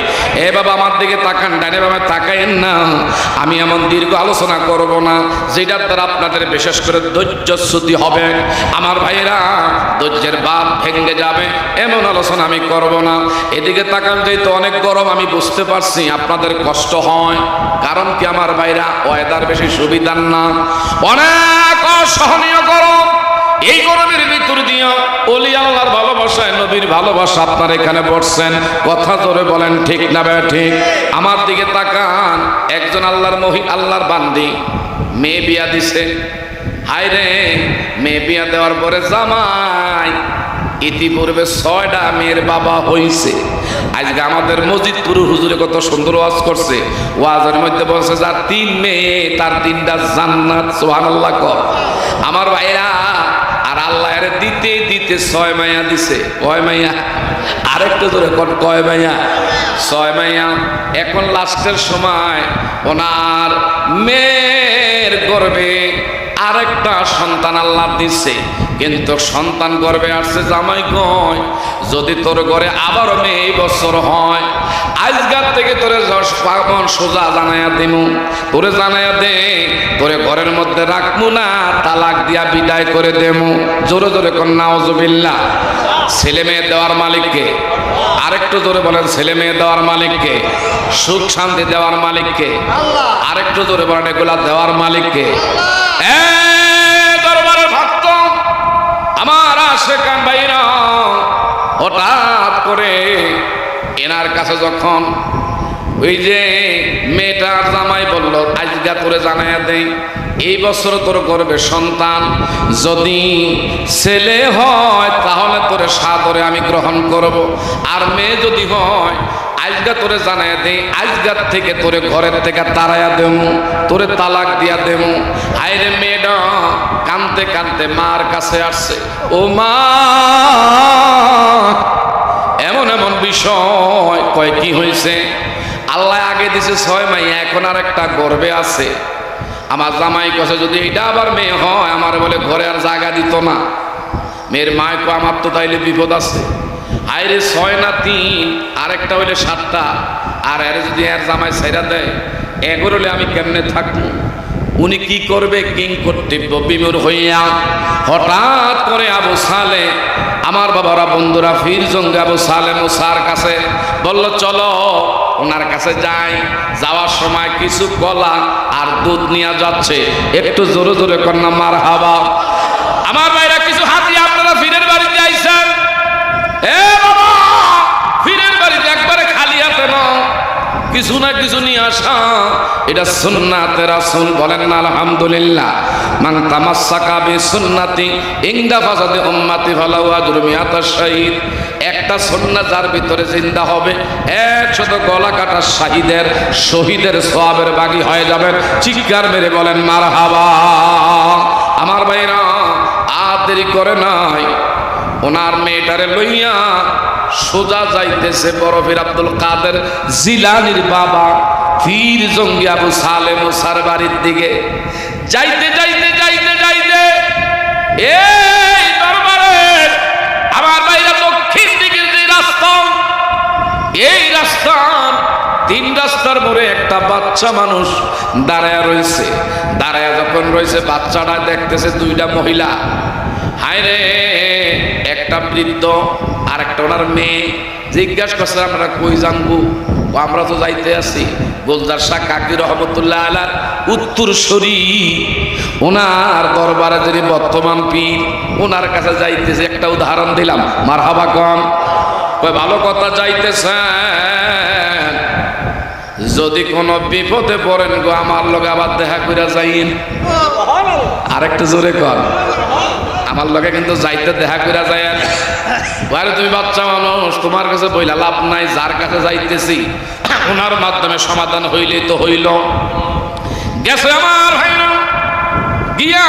এ বাবা আমার দিকে তাকান, ডানে বাবা তাকাইন না। আমি এমন দীর্ঘ আলোচনা করব না যেটার দ্বারা আপনাদের বিশেষ করে ধৈর্যচ্যুতি হবে। আমার ভাইরা ধৈর্যের বাঁধ ভেঙে যাবে, এমন আলোচনা আমি করব না। এদিকে তাকান, যেহেতু অনেক গরম আমি বুঝতে পারছি আপনাদের কষ্ট হয়, কারণ কি আমার ভাইরা ওয়েদার বেশি সুবিধার না, অনেক অসহনীয় গরম। এই গরমের ভিতর দিয়ে ওলি আল্লাহর ভালোবাসায়, নবীর ভালোবাসা আপনার এখানে বসছেন, কথা জোরে বলেন ঠিক না ঠিক? আমার দিকে তাকান, একজন আল্লাহর বান্দি মেয়ে বিয়া দিছে। হায় রে, মেয়ে বিয়া দেওয়ার পরে জামাই ইতিপূর্বে 6টা মেয়ের বাবা হইছে। আজকে আমাদের মসজিদপুর হুজুরে কত সুন্দর ওয়াজ করছে, ওয়াজের মধ্যে বলছে যার 3 মেয়ে তার 3টা জান্নাত। সুবহানাল্লাহ কর আমার ভাইরা। আর আল্লাহ এর দিতে দিতে 6 মাইয়া দিছে। কয় মাইয়া? আরেকটু জোরে কোন, কয় মাইয়া? 6 মাইয়া। এখন লাস্টের সময় ওনার মেয়ের গর্ভে আরেকটা সন্তান আল্লাহ দিচ্ছে, কিন্তু সন্তান গর্ভে আসছে। জামাই কয়, যদি তোর ঘরে আবারও মেয়ে এই বছর হয়, আজগার থেকে তোরে পাবন সোজা জানাইয়া দিমু, তোরে জানাইয়া দে, তোরে ঘরের মধ্যে রাখবো না, তালাক দিয়া বিদায় করে দেমু। জোরে জোরে কোন নাউজুবিল্লাহ। ছেলে মেয়ে দেওয়ার মালিককে? আরেকটু জোরে বলেন, ছেলে মেয়ে দেওয়ার মালিককে? সুখ শান্তি দেওয়ার মালিককে? আরেকটু জোরে বলেন, এগুলা দেওয়ার মালিককে? দরবারের ভক্ত আমার আশেকান ভাইরা, হঠাৎ করে এনার কাছে যখন ওই যে মেয়েটার জামাই বলল, আজকে তোরে জানাইয়া দেই, এই বছর তোর গর্ভে সন্তান যদি ছেলে হয় তাহলে তোরে সাদরে আমি গ্রহণ করব, আর মেয়ে যদি হয় আজগা তোরে জানাইয়া দেই, আজগার থেকে তোরে ঘরের থেকে তাড়াইয়া দেবো, তোরে তালাক দিয়া দেবো। হায়রে মেয়েটা কাঁদতে কাঁদতে মার কাছে আসছে, ও মা এমন এমন বিষয়। কয় কি হয়েছে? আল্লাহ আগে দিছে 6 মাইয়া, এখন আর একটা গর্ভে আছে। আমার জামাই কাছে যদি এটা আবার মেয়ে হয়, আমার বলে ঘরে আর জায়গা দিত না। মেয়ের মায় কো, আমার তো তাইলে বিপদ আছে। আইরে 6 না 3, আরেকটা হইলে 7টা, আর এর যদি এর জামাই ছাইরা দেয়, এগোর হলে আমি কেমনে থাকবো? উনি কি করবে? কিং কর্তব্য বিমূর হইয়া হঠাৎ করে আবু সালে, আমার বাবারা বন্ধুরা, পীর জঙ্গি আবু সালে মুসার কাছে বলল, চলো ওনার কাছে যাই। যাওয়ার সময় কিছু কলা আর দুধ নিয়ে যাচ্ছে, একটু জোরে জোরে কন্যা মারহাবা। আমার ভাইরা কিছু হাতি, আপনারা পীরের বাড়িতে আইছেন, এ বাবা পীরের বাড়িতে একবারে খালি হাতে না, কিছু না কিছু নিয়ে আসা, এটা সুন্নাতে রাসূল। বলেন না আলহামদুলিল্লাহ। মান তামাসসাকা বিসুন্নতি ইনদা ফাসাদি উম্মতি ফালাহু আজরু মিআতা শাহীদ। একটা সুন্নাত যার ভিতরে জিন্দা হবে, 100 গলা কাটা শহীদের সওয়াবের বাগী হয়ে যাবে। চিৎকার মেরে বলেন মারহাবা। আমার ভাইরা আর দেরি করে নাই, ওনার মেয়েটারে লইয়া সোজা যাইতেছে বরফের আব্দুল কাদের জিলানীর বাবা পীর জঙ্গি আবু সালে মুসার বাড়ির দিকে। যাইতে যাইতে যাইতে যাইতে এই দরবারে আমার ভাইরা দক্ষিণ দিকের যে রাস্তা, এই রাস্তার তিন রাস্তার মোড়ে একটা বাচ্চা মানুষ দাঁড়ায় রয়েছে। দাঁড়ায় যখন রয়েছে, বাচ্চাটা দেখতেছে দুইটা মহিলা। হায় রে, একটা বৃদ্ধ আর একটা ওনার মেয়ে। জিজ্ঞাসা করছে, আমরা কই জানবো? আমরা তো যাইতে আছি গোলজার শাহ কাকি রহমতুল্লাহ আলাইহ উত্তরসূরি, ওনার দরবারে যিনি বর্তমান পীর, ওনার কাছে যাইতেছে। একটা উদাহরণ দিলাম, মারহাবা কম। ওই ভালো কথা, যাইতেছেন, যদি কোনো বিপদে পড়েন গো আমার লগে আবার দেখা করে যাইন। আরেকটা জোরে কর, আমার লগে কিন্তু যাইতে দেখা করে যায়। আরে তুমি বাচ্চা মানুষ, তোমার কাছে বইলা লাভ নাই, যার কাছে যাইতেছি ওনার মাধ্যমে সমাধান হইলেই তো হইল। গেছে আমার ভাইরা, গিয়া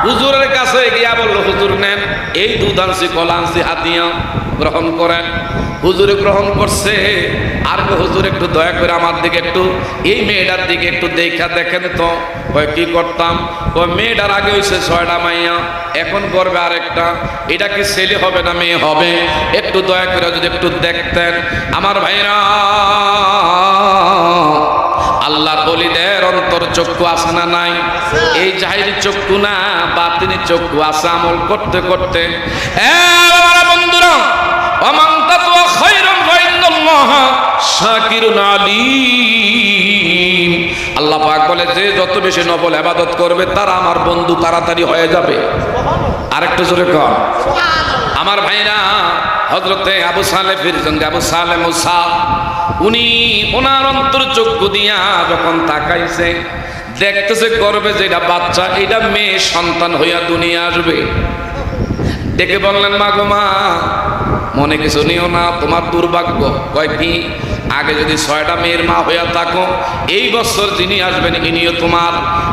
হুজুরের কাছে গিয়া বলল, হুজুর নেন, এই দুধ আনছি, কলা আনছি, হাতিয়া গ্রহণ করেন। হুজুরে গ্রহণ করছে। আর হুজুর একটু দয়া করে আমার দিকে একটু, এই মেয়েটার দিকে একটু দেখা দেখেন তো। কি করতাম? মেয়েটার আগে হয়েছে 6টা মাইয়া, এখন করবে আরেকটা। এটা কি ছেলে হবে না মেয়ে হবে? একটু দয়া করে যদি একটু দেখতেন। আমার ভাইরা, আল্লাহর ওলিদের অন্তর চক্ষু আছে না নাই? এই জাহিরি চক্ষু না, বাতিনি চক্ষু আছে। আমল করতে করতে বন্ধুরা, ওমান তাকওয়া খায়রুন ফাইন্নাল্লাহ শাকিরুন আলীম। আল্লাহ পাক বলে, যে যত বেশি নফল ইবাদত করবে তারা আমার বন্ধু তাড়াতাড়ি হয়ে যাবে। আরেকটু জোরে কর। আমার ভাইরা, হযরতে আবু সালেহ ফিরজন্দি, আবু সালেহ মুসা, উনি ওনার অন্তর চক্ষু দিয়া যখন তাকাইছে, দেখতেছে করবে যেটা বাচ্চা, এটা মেয়ে সন্তান হইয়া দুনিয়া আসবে। ডেকে বললেন, মা গো মা, মনে কিছু নিও না, তোমার দুর্ভাগ্য। কয় কি? আগে যদি 6টা মেয়ের মা হইয়া থাকো, এই বছর যিনি আসবেন ইনিও তোমার,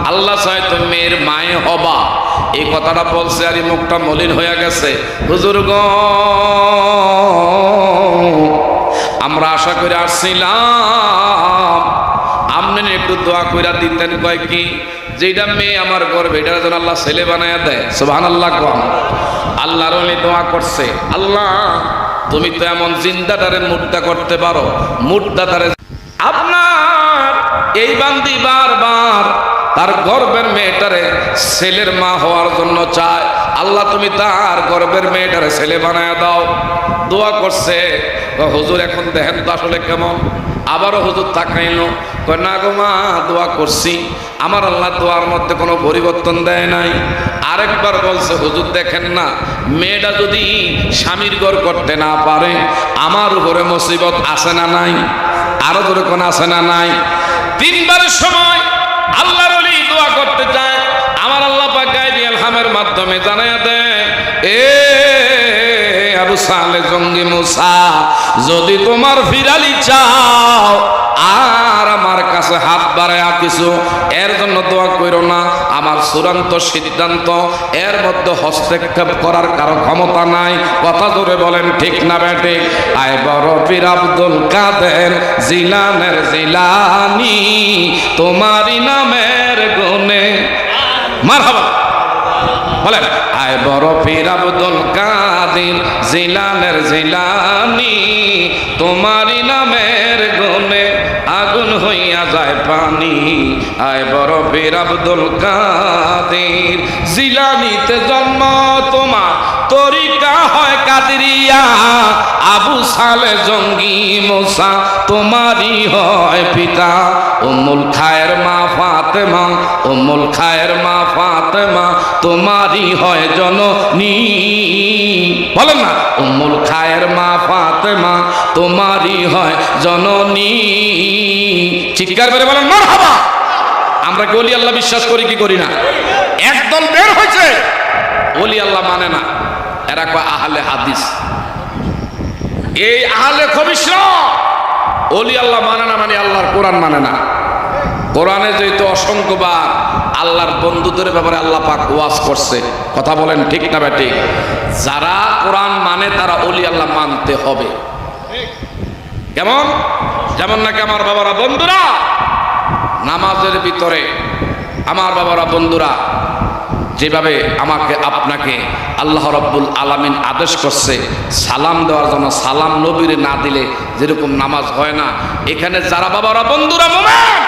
আল্লাহ চায় তো মেয়ের মায়ে হবা। এই কথাটা বলছে আর মুখটা মলিন হয়ে গেছে। হুজুর গো, আমরা আশা করে আসছিলাম আপনি একটু দোয়া কইরা দিতেন। কয় কি? যেটা মেয়ে আমার গর্বে, এটা যেন আল্লাহ ছেলে বানায়া দেয়। সুবহানাল্লাহ কম। আল্লাহর ওলি দোয়া করছে, আল্লাহ তুমি তো এমন জিন্দাটারে মুর্দা করতে পারো, মুর্দাটারে। আপনার এই বান্দি বারবার তার গর্বের মেয়েটারে ছেলের মা হওয়ার জন্য চায়। আল্লাহ তুমি তার গর্বের মেয়েটারে ছেলে বানায়া দাও। দোয়া করছে। হুজুর এখন দেখেন তো আসলে কেমন। আবারও হুজুর তাকাইল, কয় না গো মা, দোয়া করছি, আমার আল্লাহ দোয়ার মধ্যে কোনো পরিবর্তন দেয় নাই। আরেকবার বলছে, হুজুর দেখেন না, মেয়েটা যদি স্বামীর ঘর করতে না পারে, আমার উপরে মুসিবত আছে না নাই? আরো ধরে কোন আছে না নাই? 3বারের সময় আল্লাহর ওলি দোয়া করতে চায়, আমার আল্লাহ পাক গায়বী ইলহামের মাধ্যমে জানায়া দেয়, এ আবু সালেহ জঙ্গি মুসা, যদি তোমার ফিরালি চাও আর আমার কাছে হাত বাড়ায়া কিছু এর জন্য দোয়া করো না। আমার চূড়ান্ত সিদ্ধান্ত, এর মধ্যে হস্তক্ষেপ করার কারো ক্ষমতা নাই। কথা জোরে বলেন, ঠিক না বেটে? আয় বড় পীর আব্দুল কাদের জিলানের জিলানি, তোমারই নামের গুণে মারহাবা বলেন। আয় বড় পীর আব্দুল কাদের জিলানের জিলানি, তোমারই নামের গুণে আগুন হইয়া যায় পানি। আয় বড় পীর আব্দুল কাদের জিলানিতে জন্ম তোমার, তরিকা হয় কাদরিয়া। আবু সালেহ জঙ্গি মুসা তোমারই হয় পিতা। উম্মুল খায়ের মা ফাতেমা, উম্মুল খায়ের মা ফাতেমা তোমারই হয় জননী। বলেন না, উম্মুল খায়ের মা ফাতেমা তোমারই হয় জননী। চিৎকার করে বলেন মারহাবা। আমরা কি ওলি আল্লাহ বিশ্বাস করি কি করি না? একদল বের হয়েছে, ওলি আল্লাহ মানে না, এরা কয় আহলে হাদিস। এই আহলে খবিশরা ওলি আল্লাহ মানে না, মানে আল্লাহর কোরআন মানে না। কোরআনে যেহেতু অসংখ্যবার আল্লাহর বন্ধুদের ব্যাপারে আল্লাহ পাক ওয়াজ করছে। কথা বলেন, ঠিক না বেঠিক? যারা কোরআন মানে তারা ওলি আল্লাহ মানতে হবে। কেমন? যেমন নাকি আমার বাবারা বন্ধুরা নামাজের ভিতরে, আমার বাবারা বন্ধুরা যেভাবে আমাকে আপনাকে আল্লাহ রাব্বুল আলামিন আদেশ করছে সালাম দেওয়ার জন্য, সালাম নবীরে না দিলে যেরকম নামাজ হয় না, এখানে যারা বাবারা বন্ধুরা মুমিন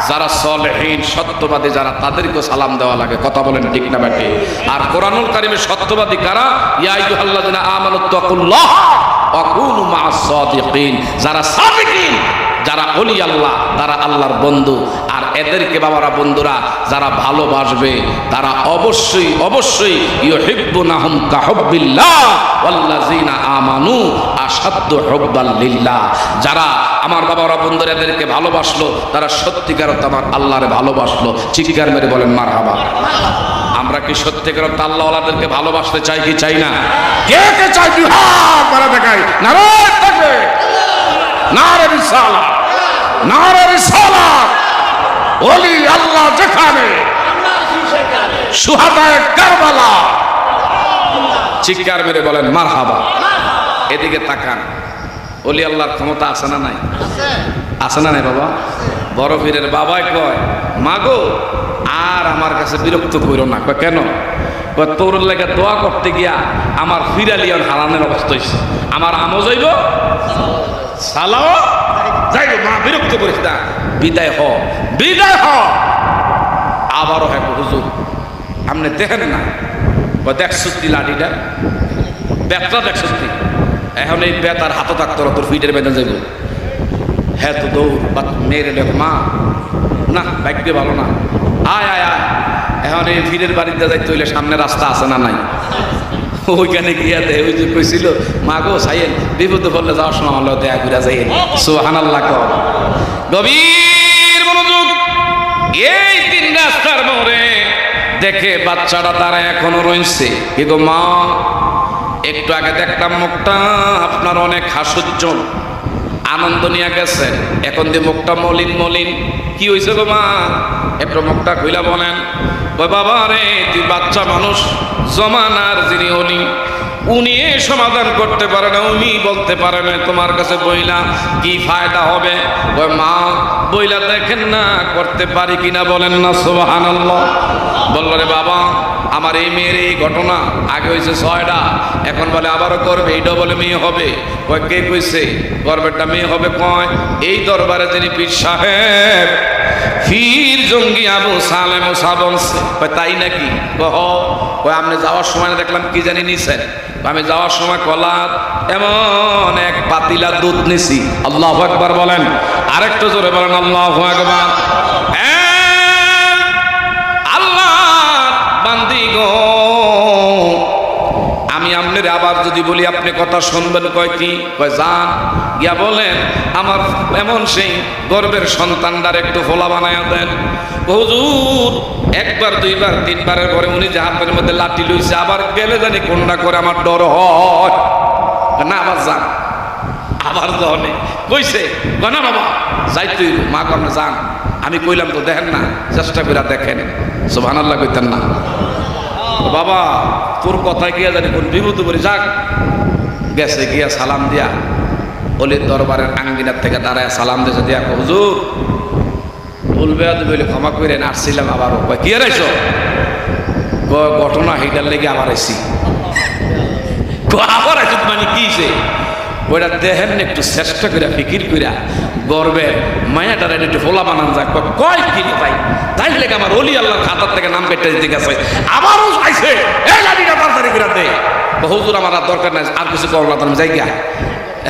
যারা সলেহীন সত্যবাদী যারা, তাদেরকেও সালাম দেওয়া লাগে। কথা বলেন ঠিক না বেটি? আর কোরআনুল কারীমের সত্যবাদী কারা? ইয়া আইয়ুহাল্লাযিনা আমানুত্তাকুল্লাহ ওয়া কুনু মা'আস সাদিকিন। যারা সাদিকিন, যারা ওলি আল্লাহ, তারা আল্লাহর বন্ধু। আর এদেরকে বাবারা বন্ধুরা যারা ভালোবাসবে তারা অবশ্যই অবশ্যই ইউহিব্বুনাহুম কাহুব্বিল্লাহ ওয়াল্লাযিনা আমানু আশাদ্দু হুব্বাল লিল্লাহ। যারা আমার বাবারা বন্ধুরা এদেরকে ভালোবাসলো তারা সত্যিকার অর্থে আমার আল্লাহরে ভালোবাসলো। চিৎকার মেরে বলেন মারহাবা। আমরা কি সত্যিকার অর্থে আল্লাহওয়ালাদেরকে ভালোবাসতে চাই কি চাই না? কে কে চাই দুই হাত বাড়া দেখাই। নারায়ে তাকবীর, নারে রিসালাত, নারে রিসালাত। ওলি আল্লাহ যেখানে, শুহাদায়ে কারবালা। চিৎকার মেরে বলেন মারহাবা। এদিকে তাকান, ওলি আল্লাহর ক্ষমতা আছে না নাই? আছে না নাই বাবা? বড় পীরের বাবাই কয়, মাগো আর আমার কাছে বিরক্ত করো না। কয় কেন? কয় তোর লেগে দোয়া করতে গিয়া আমার ফিরালিয়ন হারানোর অবস্থা হয়েছে। আমার আমও যাইব, সালাও যাইব, মা বিরক্ত করিস না, বিদায় হ, বিদায় হ। আবারও হ্যাঁ হুজুর আপনি দেখেন না? দেখছিস লাঠিটা, ব্যাগটা দেখছিস? এখন এই বেতার হাতে থাকতো তোর ফিটের বেঁধে যাইব। হ্যাঁ তো দৌড় বা মেয়ের দেখ মা না ভাগ্য ভালো না, আয় আয় আয়। এখন এই ফিরের বাড়িতে যাইতে হইলে সামনে রাস্তা আছে না নাই? ওইখানে গিয়া দেয় ওই যে কইছিল মা গো সাইয়েন বিপদে পড়লে যাওয়ার সময় হলো দেয়া ঘুরা যাইয়েন। সুবহানাল্লাহ। গভীর মনোযোগ। এই তিন রাস্তার মোড়ে দেখে বাচ্চাটা তারা এখনো রয়েছে। কি গো মা, একটু আগে দেখলাম মুখটা আপনার অনেক হাস্যোজ্জ্বল, আনন্দ নিয়ে গেছেন, এখন দিয়ে মুখটা মলিন মলিন। কি হয়েছে গো মা? একটু মুখটা খুইলা বলেন। ওই বাবা রে, তুই বাচ্চা মানুষ, জমানার যিনি অলি উনি সমাধান করতে পারে না, উনি বলতে পারে না, তোমার কাছে বইলা কি ফায়দা হবে? ওই মা বইলা দেখেন না করতে পারি কিনা, বলেন না সুবহানাল্লাহ। বলল রে বাবা আমার এই মেয়ের এই ঘটনা, আগে হয়েছে 6টা, এখন বলে আবারও করবে, এইটা বলে মেয়ে হবে। কয় কে কইছে করবেটা মেয়ে হবে? কয় এই দরবারে যিনি পীর সাহেব ফির জঙ্গি আবু সালেম সাবনছে। কয় তাই নাকি? কয় আপনি যাওয়ার সময় দেখলাম কি জানি নিছেন? আমি যাওয়ার সময় কলার এমন এক পাতিলা দুধ নিছি। আল্লাহু আকবার বলেন, আরেকটু জোরে বলেন আল্লাহু আকবার। আল্লাহ বান্দি গো, আমি আপনার আবার যদি বলি আপনি কথা শুনবেন। কয় কি? কয় যান গিয়া বলেন আমার এমন সেই গর্বের সন্তানটার একটু ফোলা বানায়া দেন। হুজুর একবার দুইবার তিনবারের পরে উনি যে হাতের মধ্যে লাঠি লইছে, আবার গেলে জানি কোনটা করে আমার ডর হয় না। আবার যান, আবার যখন কইছে না বাবা যাই তুই মা কর্মে যান। আমি কইলাম তো দেখেন না, চেষ্টা করে দেখেন। সুবহানাল্লাহ কইতেন না? বাবা তোর কথায় গিয়া জানি কোন বিপদ করে যাক। গেছে গিয়া সালাম দিয়া অলির দরবারের আঙ্গিনার থেকে দাঁড়ায় সালাম দিয়েছে, দিয়া হুজুর বলবে বলে ক্ষমা করে আসছিলাম আবারও। কি আইস? ঘটনা হেটার লেগে আবার আইসি। আবার আইস মানে কিছে? ওইটা দেখেন একটু চেষ্টা করে ফিকির কইরা গর্বের মায়াটার একটু ফোলা বানান যাক। কয় কি ভাই তাই লেগে আমার অলি আল্লাহর খাতার থেকে নাম কেটে দিতে গেছে, আবারও আইসে এই লাঠিটা তাড়াতাড়ি করে দে। হুজুর আমার আর দরকার নাই, আর কিছু করো না, তুমি যাই গিয়া।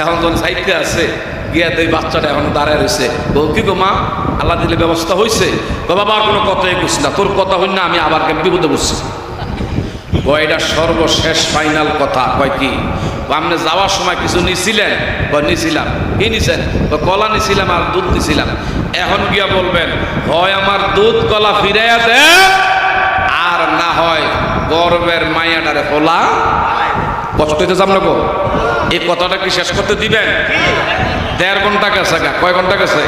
এখন যখন সাইডে আছে গিয়া দেই বাচ্চাটা এখন দাঁড়ায় রয়েছে। বউ কি গো মা আল্লাহ দিলে ব্যবস্থা হয়েছে? বাবা কোনো কথাই বুঝছি না, তোর কথা হই না, আমি আবার বিপদে বুঝছি। এটা সর্বশেষ ফাইনাল কথা। কয় কি? আপনি যাওয়ার সময় কিছু নিছিলেন? নিছিলাম। কি নিছেন? কলা নিছিলাম আর দুধ নিছিলাম। এখন গিয়া বলবেন হয় আমার দুধ কলা ফিরাইয়া দেন, আর না হয় গর্বের মায়াটারে ফোলা। কষ্ট হইতে যাম না গো। এই কথাটা কি শেষ করতে দিবেন? 1.5 ঘন্টা গেছে। কয় ঘন্টা গেছে?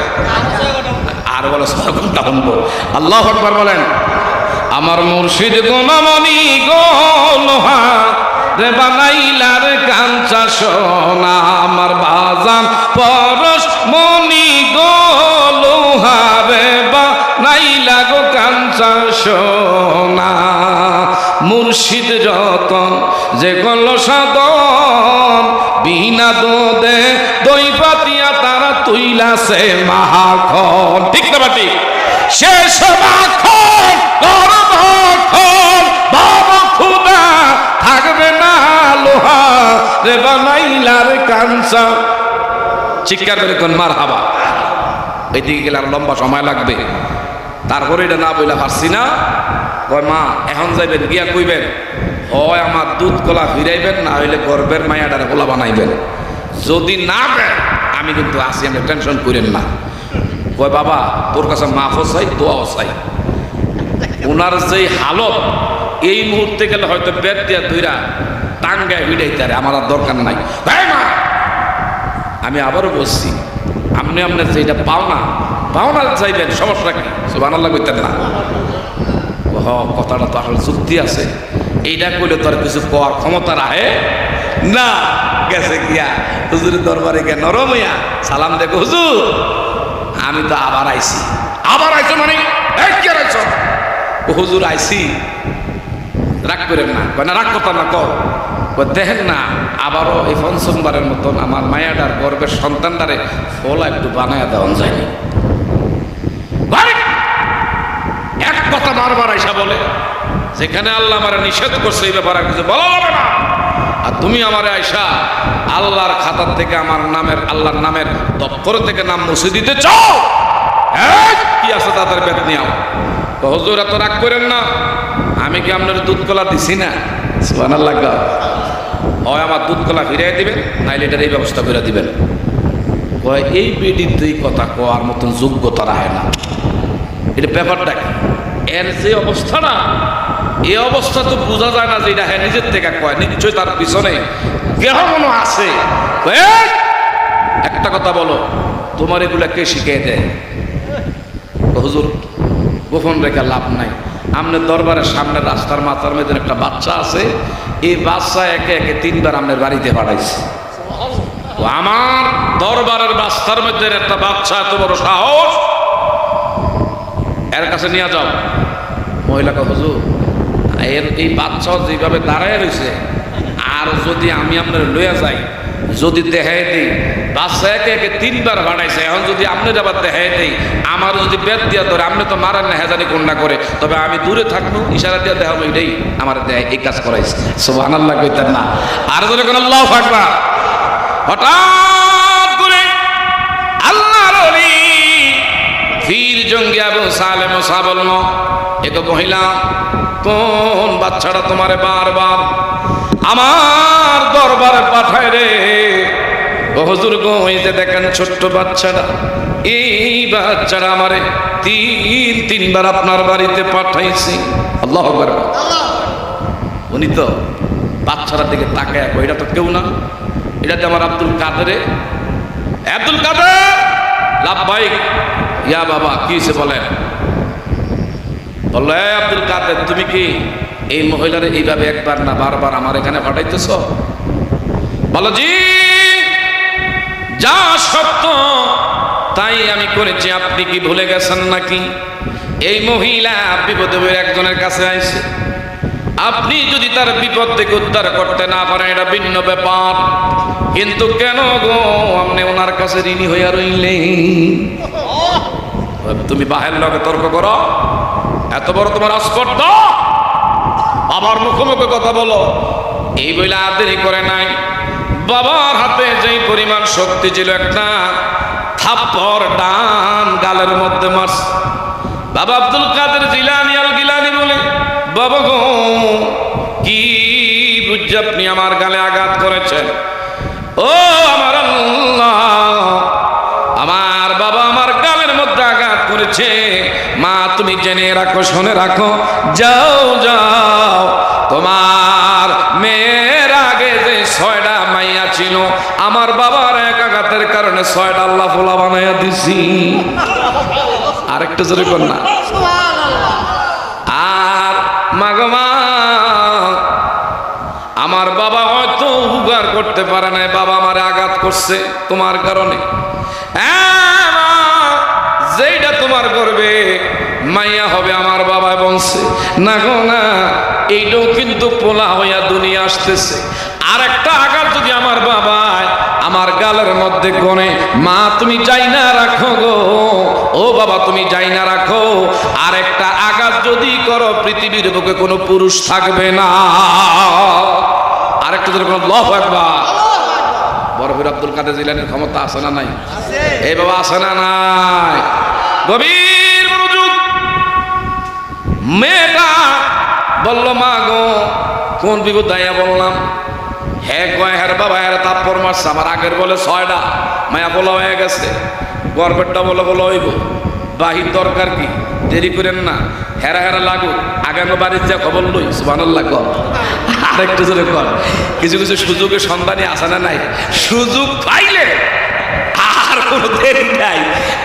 আর বলে 6 ঘন্টা শুনবো। আল্লাহু আকবার বলেন। আমার মুর্শিদ গোনামণি গোলহা রে বানাইলার কাঞ্চা সোনা, আমার বাজান পরশ মণি গোলহা রে বানাইলা গো কাঞ্চা কাঞ্চা সোনা মুর্শিদ যতন যে করল সাধন বিনা দুধে দই পাতিয়া তারা তুইলাছে মাখন ঠিক না ঠিক শেষ মাখন বাবা খুদা থাকবে না লোহা রে বানাইলার কাঞ্চা চিৎকার করে কোন মারহাবা এইদিকে গেলে আর লম্বা সময় লাগবে তারপরে এটা না বইলা পারছি না কয় মা এখন যাইবেন গিয়া কইবেন হয় আমার দুধ কলা ফিরাইবেন না হইলে গর্বের মায়াটারে গোলা বানাইবেন যদি না দেন আমি কিন্তু আসি আমি টেনশন করেন না কয় বাবা তোর কাছে মাফও চাই দোয়াও চাই ওনার যেই হালত এই মুহূর্তে গেলে হয়তো বেদ দিয়া দুইরা টাঙ্গায় ভিড়াইতে আমার আর দরকার নাই ভাই মা আমি আবারও বলছি আপনি আপনার যেটা পাওনা চাইবেন সমস্যা কি সুবহানাল্লাহ কইতেন না কথাটা তো আসলে যুক্তি আছে এইটা কইলে তোর কিছু কোয়ার ক্ষমতা রাহে না গেছে গিয়া হুজুরের দরবারে গিয়া নরম হইয়া সালাম দেখো হুজুর আমি তো আবার আইছো মানে কি আইছো হুজুর আইছি রাগ করেন না না রাগ করতাম না কও দেখেন না আবারও এই পঞ্চমবারের মতন আমার মায়াডার গর্বের সন্তানটারে ফলা একটু বানায়া দেওয়া যায়নি এক কথা বারবার আইসা বলে যেখানে আল্লাহ আমার নিষেধ করছে এই ব্যাপারে কিছু বলা হবে না আর তুমি আমার আইসা আল্লাহর খাতার থেকে আমার নামের আল্লাহর নামের দপ্তর থেকে নাম মুছে দিতে চাও কি আছে তাদের বেদ নিয়াও হুজুর এত রাগ করেন না আমি কি আপনার দুধ কলা দিছি না সুবহানাল্লাহ হয় আমার দুধ কলা ফিরিয়ে দিবেন নাইলে এটার এই ব্যবস্থা করে দিবেন কয় এই বেডির দুই কথা কোয়ার মতন যোগ্যতা রাখে না এটা ব্যাপারটা এর যে অবস্থা না এই অবস্থা তো বোঝা যায় না যে এটা হ্যাঁ নিজের থেকে কয় নিশ্চয়ই তার পিছনে কেহ মনে আছে একটা কথা বলো তোমার এগুলা কে শিখিয়ে দেয় হুজুর গোপন রেখে লাভ নাই আপনার দরবারের সামনে রাস্তার মাথার মধ্যে একটা বাচ্চা আছে এই বাচ্চা একে একে 3 বার আপনার বাড়িতে পাঠাইছে আমার দরবারের রাস্তার মধ্যে একটা বাচ্চা এত বড় সাহস এর কাছে নিয়ে যাও মহিলাকে হুজুর এর এই বাচ্চা যেভাবে দাঁড়ায় রয়েছে আর যদি আমি আপনার লইয়া যাই যদি দেখাই দিই বাচ্চা একে একে 3 বার বাড়াইছে এখন যদি আপনি আবার দেখাই দিই আমার যদি বেদ দিয়া ধরে আপনি তো মারেন না হেজানি কোনটা করে তবে আমি দূরে থাকবো ইশারা দিয়ে দেখাবো এটাই আমার দেয় এই কাজ করাইছে সুবহানাল্লাহ কইতেন না আর যদি কোন আল্লাহু আকবার হঠাৎ করে আল্লাহর ওলি ফির জঙ্গি আবু সালেম মুসা বলল এক মহিলা কোন বাচ্চাটা তোমারে বারবার আমার দরবারে পাঠায় রে ও হুজুর গো এই যে দেখেন ছোট্ট বাচ্চাটা এই বাচ্চাটা আমারে 3 বার আপনার বাড়িতে পাঠাইছি আল্লাহু আকবার উনি তো বাচ্চাটার দিকে তাকায় এটা তো কেউ না এটা তো আমার আব্দুল কাদের লাভবাইক ইয়া বাবা কি সে বলেন বললো আব্দুল কাদের তুমি কি এই মহিলারে এইভাবে একবার না বারবার আমার এখানে পাঠাইতেছ বলো জি যা সত্য তাই আমি করেছি আপনি কি ভুলে গেছেন নাকি এই মহিলা বিপদে একজনের কাছে আইছে আপনি যদি তার বিপদ থেকে উদ্ধার করতে না পারেন এটা ভিন্ন ব্যাপার কিন্তু কেন গো আপনি ওনার কাছে ঋণী হইয়া রইলেন তুমি বাহের লগে তর্ক করো এত বড় তোমার আস্পর্ধা বাবার মুখোমুখি কথা বলো এই বইলা দেরি করে নাই বাবার হাতে যেই পরিমাণ শক্তি ছিল একটা থাপ্পড় ডান গালের মধ্যে মারছে বাবা আব্দুল কাদের জিলানী আল গিলানী বলে বাবা গো কি বুঝে আপনি আমার গালে আঘাত করেছেন ও আমার আল্লাহ আমার বাবা আমার গালের মধ্যে আঘাত করেছে মা তুমি জেনে রাখো শুনে রাখো যাও যাও তোমার মেয়ের আগে যে 6টা মাইয়া ছিল আমার বাবার এক আঘাতের কারণে 6টা আল্লাহ ফোলা বানাইয়া দিছি আরেকটা জোরে কর না আর মাগমা আমার বাবা হয়তো উপকার করতে পারে না বাবা আমারে আঘাত করছে তোমার কারণে যেইটা তোমার করবে মাইয়া হবে আমার বাবায় বলছে না গো না, এইটাও কিন্তু পোলা হইয়া দুনিয়া আসতেছে। আর একটা আঘাত যদি আমার বাবায় আমার গালের মধ্যে গনে, মা তুমি যাই না রাখো গো, ও বাবা তুমি যাই না রাখো, আর একটা আঘাত যদি করো পৃথিবীর বুকে কোনো পুরুষ থাকবে না। আরেকটা যদি কোনো আল্লাহু আকবার। বড় পীর আব্দুল কাদের জিলানীর ক্ষমতা আছে না নাই? এই বাবা আছে না নাই? গভীর মনোযোগ। মেয়েটা বলল মা গো কোন বিপদ দাইয়া বললাম? হ্যাঁ কয় হ্যাঁ বাবা হ্যাঁ তারপর মারছে আমার আগের বলে 6টা মায়া বলা হয়ে গেছে, গর্বেরটা বলে বলো হইব, বাহির দরকার কি, দেরি করেন না, হেরা হেরা লাগুক, আগানো বাড়ির যা খবর লই সুবহানাল্লাহ কর। আরেকটু জোরে কর। কিছু কিছু সুযোগের সন্ধানে আসে না নাই, সুযোগ পাইলে আর কোনো দেরি নাই।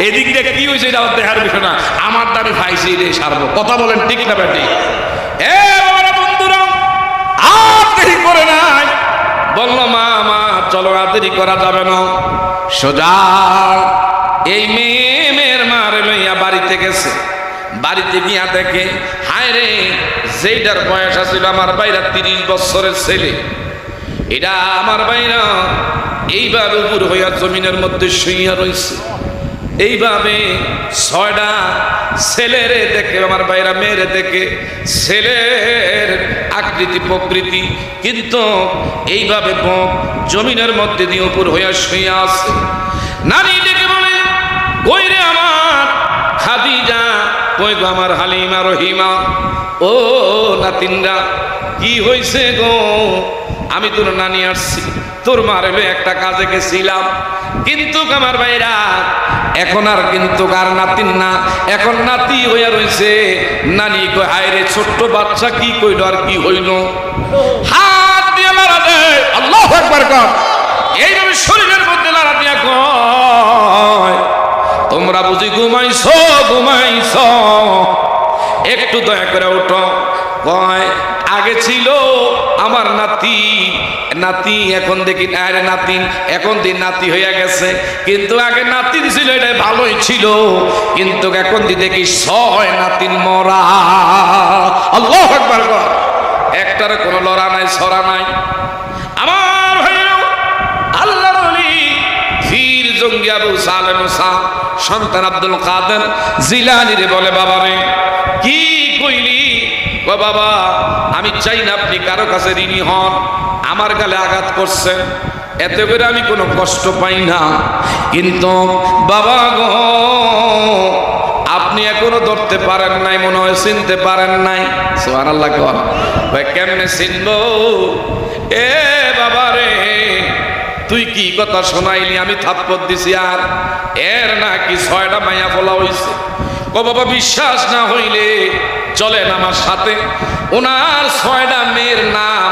এদিক দিয়ে কি হয়েছে এটা দেখার বিষয় না, আমার দাবি পাইছি রে সারবো। কথা বলেন ঠিক না বেটি? এ বাবারা বন্ধুরা আর দেরি করে নাই, বললো মা মা চলো আর দেরি করা যাবে না, সোজা এই মেয়ের মারে লইয়া বাড়িতে গেছে। বাড়িতে গিয়া দেখে হায় রে যেইটার বয়স আছিল আমার বাইরা 30 বছরের ছেলে, এটা আমার বাইরা এইভাবে উপর হইয়া জমিনের মধ্যে শুইয়া রয়েছে। এইভাবে 6টা ছেলেরে দেখে আমার বাইরা মেয়েরে দেখে ছেলের আকৃতি প্রকৃতি, কিন্তু এইভাবে জমিনের মধ্যে দিয়ে উপর হইয়া শুইয়া আছে। নারী ডেকে বলে কই রে আমার খাদিজা, কই গো আমার হালিমা রহিমা, ও নাতিনরা কি হইছে গো? আমি তোর নানি আসছি, তোর মারে একটা কাজে গেছিলাম, কিন্তু আমার ভাইরা এখন আর কিন্তু আর নাতিন না, এখন নাতি হইয়া রইছে। নানি কই হায় রে ছোট্ট বাচ্চা কি কইল আর কি হইল? হাত দিয়ে লাড়া দেয়, আল্লাহু আকবার কর। এইভাবে শরীরের মধ্যে লাড়া দিয়া কয় তোমরা বুঝি ঘুমাইছো ঘুমাইছো, একটু দয়া করে উঠো। কয় আগে ছিল আমার নাতি, নাতি এখন দেখি আরে নাতিন, এখন দিন নাতি হইয়া গেছে, কিন্তু আগে নাতিন ছিল এটা ভালোই ছিল, কিন্তু এখন দি দেখি 6 নাতিন মরা। আল্লাহু আকবার কর। একটারে কোনো লড়া নাই ছড়া নাই। আমার ভাইরা আল্লাহর ওলি ফির জঙ্গি আবু সালেম মুসা সন্তান আব্দুল কাদের জিলানী রে বলে বাবা রে কি কইলি? ও বাবা আমি চাই না আপনি কারো কাছে ঋণী হন, আমার গালে আঘাত করছেন এতে করে আমি কোনো কষ্ট পাই না, কিন্তু বাবা গো আপনি এখনো ধরতে পারেন নাই, মনে হয় চিনতে পারেন নাই। সুবহানাল্লাহ কর। ভাই কেমনে চিনবো? এ বাবা রে তুই কি কথা শোনাইলি? আমি থাপ্পড় দিছি আর এর নাকি 6টা মাইয়া বলা হইছে। ও বাবা বিশ্বাস না হইলে চলেন আমার সাথে। ওনার 6টা মেয়ের নাম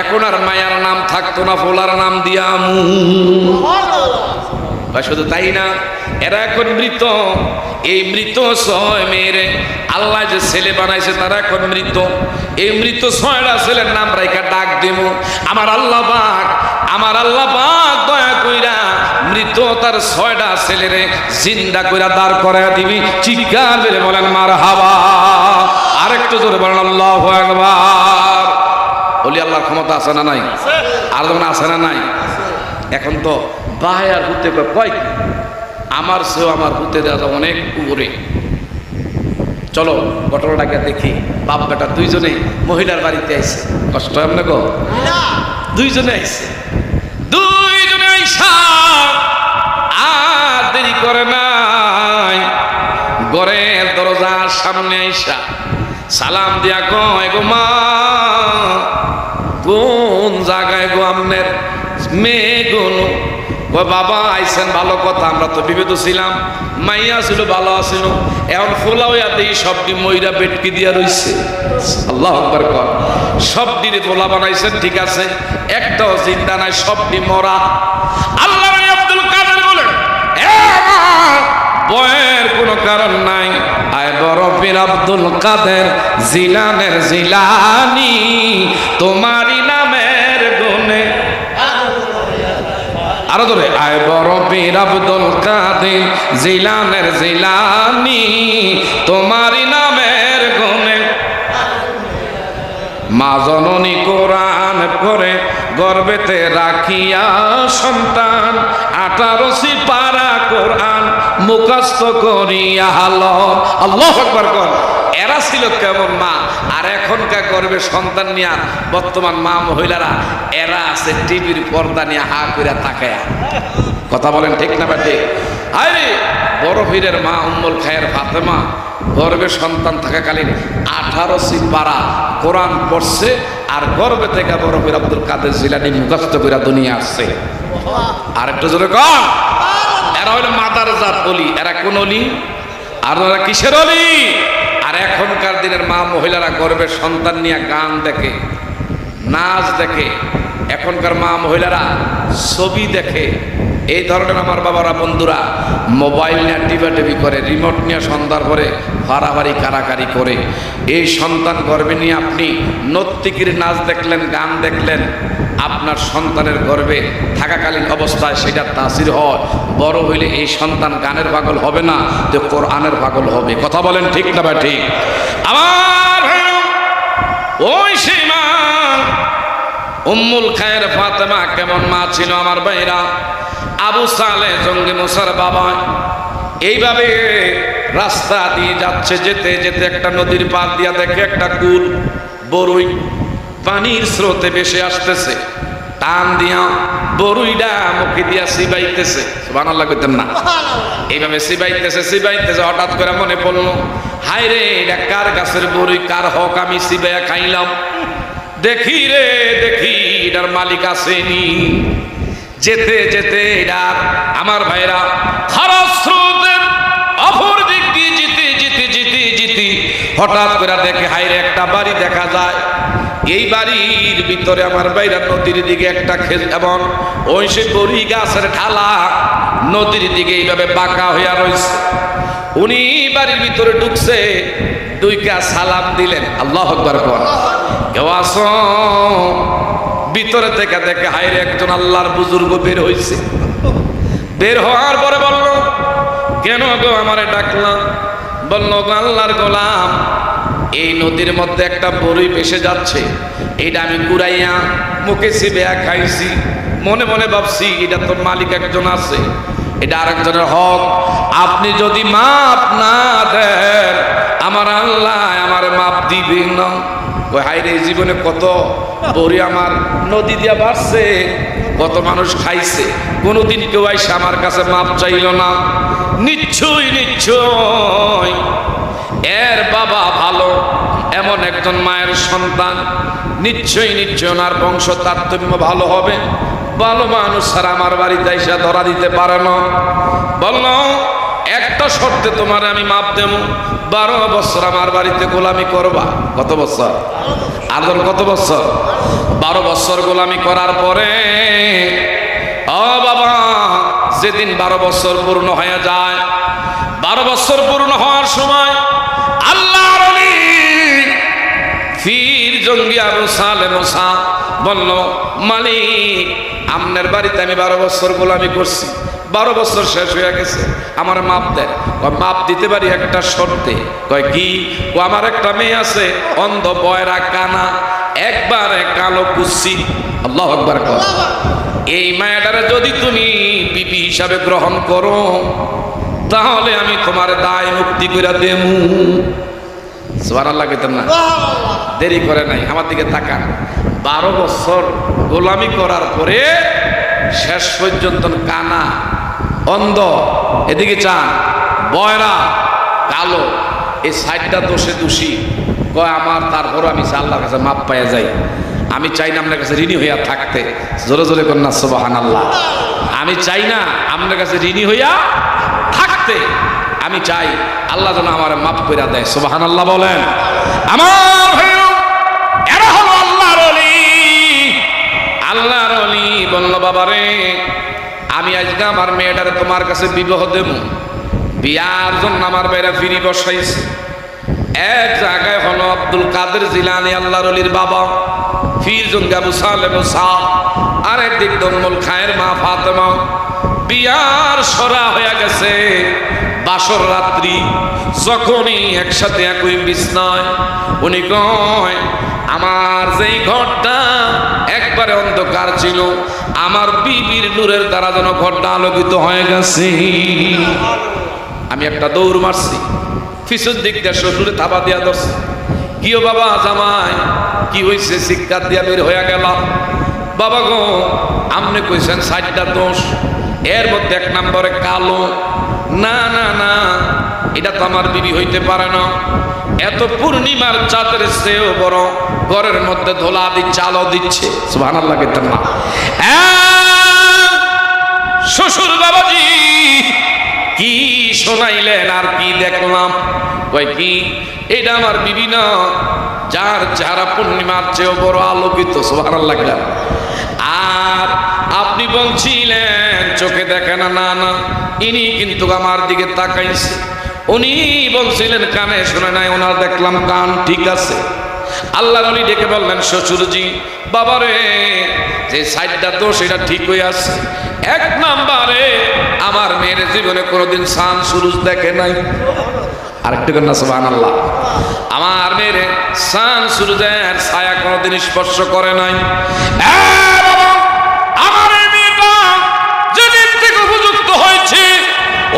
এখন আর মায়ার নাম থাকতো না, ফোলার নাম দিয়ামু। শুধু তাই না, এরা এখন মৃত। এই মৃত 6 মেয়েরে আল্লাহ যে ছেলে বানাইছে তারা এখন মৃত। এই মৃত 6টা ছেলের নাম রাইখা ডাক দেব আমার আল্লাহ পাক, আমার আল্লাহ পাক দয়া কইরা মৃত তার 6টা ছেলেরে জিন্দা কইরা দাঁড় করাইয়া দিবি। চিৎকার মেরে বলেন মারহাবা। আরেকটু জোরে বলেন আল্লাহু আকবার। ওলি আল্লাহর ক্ষমতা আছে না নাই? আর যখন আছে না নাই? এখন তো ভাই আর হুতে কয় আমার সেও আমার হুতে দাদা অনেক উপরে। চলো ঘটনাটাকে দেখি। বাপ বেটা দুইজনে মহিলার বাড়িতে আইছে। কষ্ট হয় না গো? দুইজনে আইছে, দুইজনে আইসা আর দেরি করে নাই, ঘরের দরজার সামনে আইসা সালাম দিয়া কয় গো মা কোন জায়গায় গো আমনের মেয়েগুলো? বাবা আইসেন ভালো কথা, আমরা তো বিবেদ ছিলাম, মাইয়া ছিল ভালো আছিল, এখন ফোলা হইয়া দেই সবটি ময়রা বেটকি দিয়া রইছে। আল্লাহু আকবার কর। সবটিরে ফোলা বানাইছেন ঠিক আছে, একটাও চিন্তা নাই, সবটি মরা। আল্লাহ আব্দুল কাদের বলেন বয়ের কোনো কারণ নাই, আয় বড় পীর আব্দুল কাদের জিলানের জিলানী তোমারই নামের গুণে আরো ধরে আয় বড় পীর আব্দুল কাদের জিলানের জিলানি, তোমারই নামের গুণে মা জননী কোরআন পড়ে গর্বেতে রাখিয়া সন্তান, 18 পারা কোরআন মুখস্থ করিয়া হালো। আল্লাহু আকবার কর। এরা ছিল কেমন মা, আর এখনকার গর্বে সন্তান নিয়ে বর্তমান মা মহিলারা এরা আছে টিভির পর্দা নিয়ে হা করে তাকায়া। কথা বলেন ঠিক না বেটে? আরে বড় পীরের মা উম্মুল খায়ের ফাতেমা গর্বে সন্তান থাকাকালীন 18 পারা কোরআন পড়ছে, আর গর্বে থেকে বড় পীর আব্দুল কাদের জিলানী মুখস্থ করে দুনিয়া আসছে। আর একটু জোরে কর। এরা হইল মাদার জাত অলি। এরা কোন অলি? আর এরা কিসের অলি? আর এখনকার দিনের মা মহিলারা গর্বের সন্তান নিয়ে গান দেখে, নাচ দেখে, এখনকার মা মহিলারা ছবি দেখে। এই ধরনের আমার বাবারা বন্ধুরা মোবাইল নিয়ে টিপাটিপি করে, রিমোট নিয়ে সন্ধ্যার পরে ফাড়াফাড়ি কারাকারি করে। এই সন্তান গর্বে নিয়ে আপনি নর্তকীর নাচ দেখলেন, গান দেখলেন, আপনার সন্তানের গর্বে থাকাকালীন অবস্থায় সেটা তাসির হয়। বড় হইলে এই সন্তান গানের পাগল হবে না, তো কোরআনের পাগল হবে। কথা বলেন ঠিক না বা ঠিক? আমার ওই সেই মা উম্মুল খায়ের ফাতেমা কেমন মা ছিল আমার ভাইরা? আবু সালেহ জঙ্গি মুসার বাবা এইভাবে রাস্তা দিয়ে যাচ্ছে, যেতে যেতে একটা নদীর পাড় দিয়া দেখে একটা কুল বরুই পানির স্রোতে ভেসে আসতেছে। টান দিয়া বরুইটা মুখে দিয়া সিবাইতেছে। সুবহানাল্লাহ কইতেন না? এইভাবে সিবাইতেছে সিবাইতেছে, হঠাৎ করে মনে পড়লো, হায় রে এটা কার গাছের বরুই, কার হক আমি সিবাইয়া খাইলাম। দেখি রে দেখি এটার মালিক আসেনি। যেতে যেতে এটা আমার ভাইরা খরচ স্রোতের অপর দিক দিয়ে যেতে যেতে যেতে যেতে হঠাৎ করে দেখে হাইরে একটা বাড়ি দেখা যায়। এই বাড়ির ভিতরে আমার ভাইরা নদীর দিকে একটা এবং ওই সে বড়ি গাছের ঢালা নদীর দিকে এইভাবে বাঁকা হইয়া রয়েছে। উনি বাড়ির ভিতরে ঢুকছে, দুইটা সালাম দিলেন। আল্লাহু আকবার কর। কেউ আসো? ভিতরে থেকে দেখে হাইরে একজন আল্লাহর বুজুর্গ বের হইছে। বের হওয়ার পরে বলল, কেন গো আমারে ডাকলাম? বলল, গো আল্লাহর গোলাম, এই নদীর মধ্যে একটা বরুই ভেসে যাচ্ছে, এইটা আমি কুড়াইয়া মুখে সিবেয়া খাইছি। মনে মনে ভাবছি এটা তো মালিক একজন আছে, এটা আরেকজনের হক। আপনি যদি মাপ না দেন আমার আল্লাহ আমার মাপ দিবেন না। ওই হাইরে জীবনে কত বড়ি আমার নদী দিয়া বাড়ছে, কত মানুষ খাইছে, কোনোদিন কেউ আইসা আমার কাছে মাপ চাইল না। নিশ্চয় নিশ্চয় এর বাবা ভালো, এমন একজন মায়ের সন্তান, নিশ্চয়ই নিশ্চয় ওনার বংশ তারতম্য ভালো হবে। ভালো মানুষ ছাড়া আমার বাড়িতে আইসা ধরা দিতে পারে না। বলল, একটা শর্তে তোমার আমি মাপ দেব, 12 বছর আমার বাড়িতে গোলামি করবা। কত বছর? আদর কত বছর? 12 বছর গোলামি করার পরে ও বাবা, যেদিন 12 বছর পূর্ণ হয়ে যায়, 12 বছর পূর্ণ হওয়ার সময় আল্লাহর ওলি পীর জঙ্গি আবু সালেহ মুসা বলল, মালিক আপনার বাড়িতে আমি 12 বছর গোলামি করছি, 12 বছর শেষ হয়ে গেছে, আমার মাপ দেন। মাপ দিতে পারি একটা শর্তে। কয় কি? ও আমার একটা মেয়ে আছে, অন্ধ বয়রা কানা, একবারে কালো কুচ্ছি। আল্লাহু আকবার। এই মায়াটারে যদি তুমি বিবি হিসাবে গ্রহণ করো, তাহলে আমি তোমার দায় মুক্তি করে দেবো। সুবহানাল্লাহ কইতেন না? দেরি করে নাই, আমার দিকে তাকান। 12 বছর গোলামি করার পরে শেষ পর্যন্ত কানা, অন্ধ, এদিকে চান, বয়রা, কালো, এই 60টা দোষে দোষী। কয় আমার তারপর আমি আল্লাহর কাছে মাপ পাইয়া যাই। আমি চাই না আপনার কাছে ঋণী হইয়া থাকতে। জোরে জোরে কন্যা সুবহানাল্লাহ। আমি চাই না আপনার কাছে ঋণী হইয়া থাকতে। আমি চাই আল্লাহ যেন আমার মাপ কইরা দেয়। সুবহানাল্লাহ বলেন। আমার ভাইও এরা হলো আল্লাহর ওলি। আল্লাহর ওলি বলল, বাবারে আমি আজকে আমার মেয়েটারে তোমার কাছে বিবাহ দেব। বিয়ার জন্য আমার বাইরে ফিরি বসাইছে। এক জায়গায় হলো আব্দুল কাদের জিলানী আল্লাহর ওলির বাবা, পীর জঙ্গি আবু সালেহ মুসা আর একদিক দম্মুল খায়ের মা ফাতেমা বিয়ার সরা হয়ে গেছে। বাসর রাত্রি যখনই একসাথে একই বিছনায়, উনি কয় আমার যেই ঘরটা একবারে অন্ধকার ছিল, আমার বিবির নূরের দ্বারা যেন ঘরটা আলোকিত হয়ে গেছে। আমি একটা দৌড় মারছি, পিছন দিক দিয়ে শ্বশুরে থাবা দিয়া ধরছি, কিও বাবা জামাই কি হয়েছে, চিৎকার দিয়া বের হয়ে গেল। বাবা গো আপনি কইছেন 60টা দোষ, এর মধ্যে 1 নম্বরে কালো। না না না, এটা তো আমার বিবি হইতে পারে না, এত পূর্ণিমার চাঁদের চেয়েও বড় ঘরের মধ্যে ধোলা দিচ্ছে, আলো দিচ্ছে। সুবহানাল্লাহ কইতেন না? শ্বশুর বাবাজি কি শোনাইলেন আর কি দেখলাম? কই কি এটা আমার বিবি না, যার চেহারা পূর্ণিমার চেয়েও বড় আলোকিত। সুবহানাল্লাহ। আর আপনি বলছিলেন চোখে দেখে না, না না, ইনি কিন্তু আমার দিকে তাকাইছে। উনি বলছিলেন কানে শুনে নাই, ওনার দেখলাম কান ঠিক আছে। আল্লাহ নবী ডেকে বললেন শ্বশুরজি বাবারে, যে 60টা দোষ এটা ঠিক হয়ে আছে। 1 নম্বরে আমার মেয়ের জীবনে কোনোদিন সান সুরুজ দেখে নাই। আরেকটু কন্যা সুবহানাল্লাহ। আমার মেয়ের সান সুরুজের ছায়া কোনোদিন স্পর্শ করে নাই। আমার মেয়েটা যেদিন থেকে উপযুক্ত হয়েছে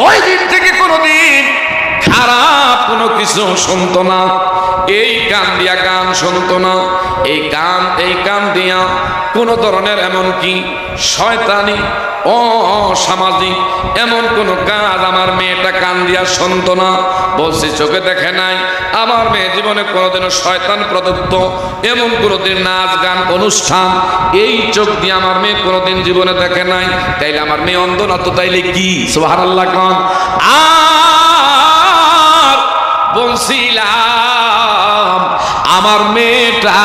ওই দিন থেকে কোনোদিন খারাপ কোনো কিছু শুনতো না, এই কান দিয়া গান শুনতো না, এই কান দিয়া কোনো ধরনের এমনকি শয়তানি অসামাজিক এমন কোন কাজ আমার মেয়েটা কান দিয়া শুনতো না। বলছি চোখে দেখে নাই, আমার মেয়ে জীবনে কোনোদিনও শয়তান প্রদত্ত এমন কোনোদিন নাচ গান অনুষ্ঠান এই চোখ দিয়ে আমার মেয়ে কোনোদিন জীবনে দেখে নাই। তাইলে আমার মেয়ে অন্ধ না তো তাইলে কি? সুবহানাল্লাহ কোন। আর বলছিলাম আমার মেয়েটা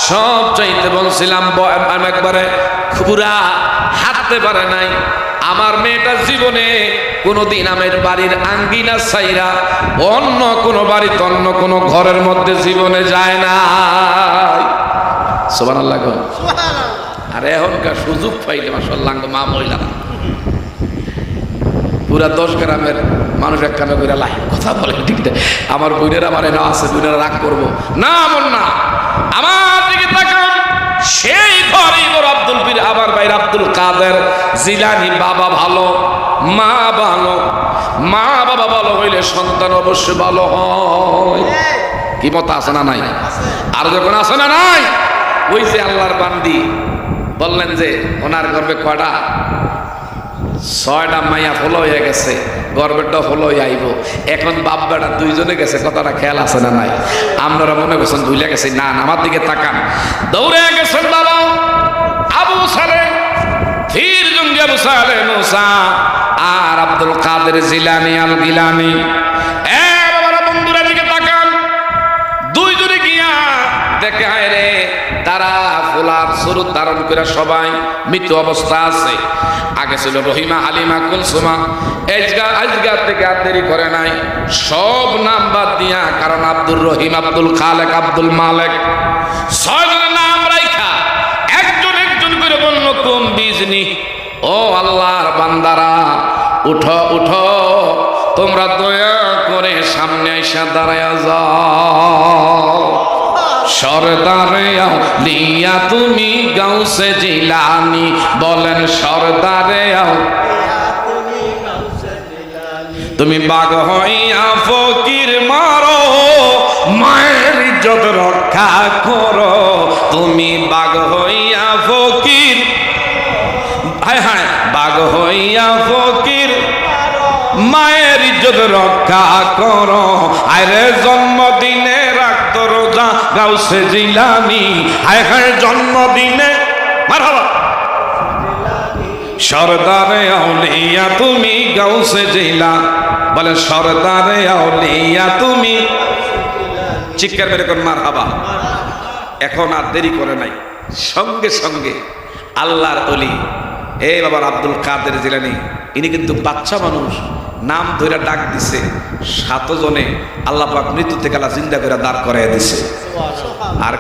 সব চাইতে বলছিলাম একবারে পুরা হাঁটতে পারে নাই। আমার মেয়েটা জীবনে কোনোদিন আমার বাড়ির আঙ্গিনা ছাইরা অন্য কোনো বাড়িতে অন্য কোনো ঘরের মধ্যে জীবনে যায় না। সুবহানাল্লাহ। আর এখনকার সুযোগ পাইলে মাশাআল্লাহ মা মহিলারা পুরা 10 গ্রামের মানুষ একখানে করে লাই কথা বলে, ঠিক না? আমার বোনেরা মানে না আছে, বোনেরা রাগ করবো না, এমন না। আমার দিকে তাকান, সেই ঘরেই বড় আব্দুল পীর আমার ভাই আব্দুল কাদের জিলানী। বাবা ভালো, মা ভালো। মা বাবা ভালো হইলে সন্তান অবশ্যই ভালো হয়। কি মত আছে না নাই? আর যখন আছে না নাই, ওই যে আল্লাহর বান্দি বললেন যে ওনার গর্বে কয়টা? 6টা মাইয়া ফলো হয়ে গেছে, গর্বেরটা ফলো হয়ে আইব। এখন বাপ বেটা 2জনে গেছে, কথাটা খেয়াল আছে না নাই? আপনারা মনে করছেন ভুলে গেছে? না, আমার দিকে তাকান। দৌড়ে গেছেন বাবা আবু সালেহ, ফির জঙ্গি আবু সালেহ মুসা আর আব্দুল কাদের জিলানী আল গিলানী। বাবারা বন্ধুরা দিকে তাকান, 2জনে গিয়া দেখে হায় রে তারা ফুলার স্বরূপ ধারণ করে সবাই মৃত অবস্থা আছে। আগে ছিল রহিমা, হালিমা, কুলসুমা। আজগা থেকে আর দেরি করে নাই, সব নাম বাদ দিয়া, কারণ আব্দুর রহিম, আব্দুল খালেক, আব্দুল মালেক 6 জনের নাম রাইখা একজন একজন করে বলল কোন বিজনি, ও আল্লাহর বান্দারা উঠো উঠো, তোমরা দয়া করে সামনে আইসা দাঁড়ায়া যাও। সরদারে আউলিয়া তুমি গাউসে জিলানী, বলেন সরদারে তুমি বাগ হইয়া ফকির মারো, মায়ের ইজ্জত রক্ষা করো। তুমি বাগ হইয়া ফকির, হায় হায়, বাগ হইয়া ফকির মায়ের ইজ্জত রক্ষা করো। আরে জন্মদিনে রাখতো রোজা গাউসে জিলানী, হায় হায় জন্মদিনে মারহাবা। সরদারে আউলিয়া তুমি গাউসে জিলা, বলে সরদারে আউলিয়া তুমি। চিৎকার বের কর মারহাবা। এখন আর দেরি করে নাই, সঙ্গে সঙ্গে আল্লাহর ওলি এই বাবার আব্দুল কাদের জিলানী, ইনি কিন্তু বাচ্চা মানুষ, নাম ধরে ডাক দিছে। 7 জনে আল্লাহ পাক মৃত্যু থেকে আল্লাহ জিন্দা করে দাঁড় করাইয়া দিছে। আর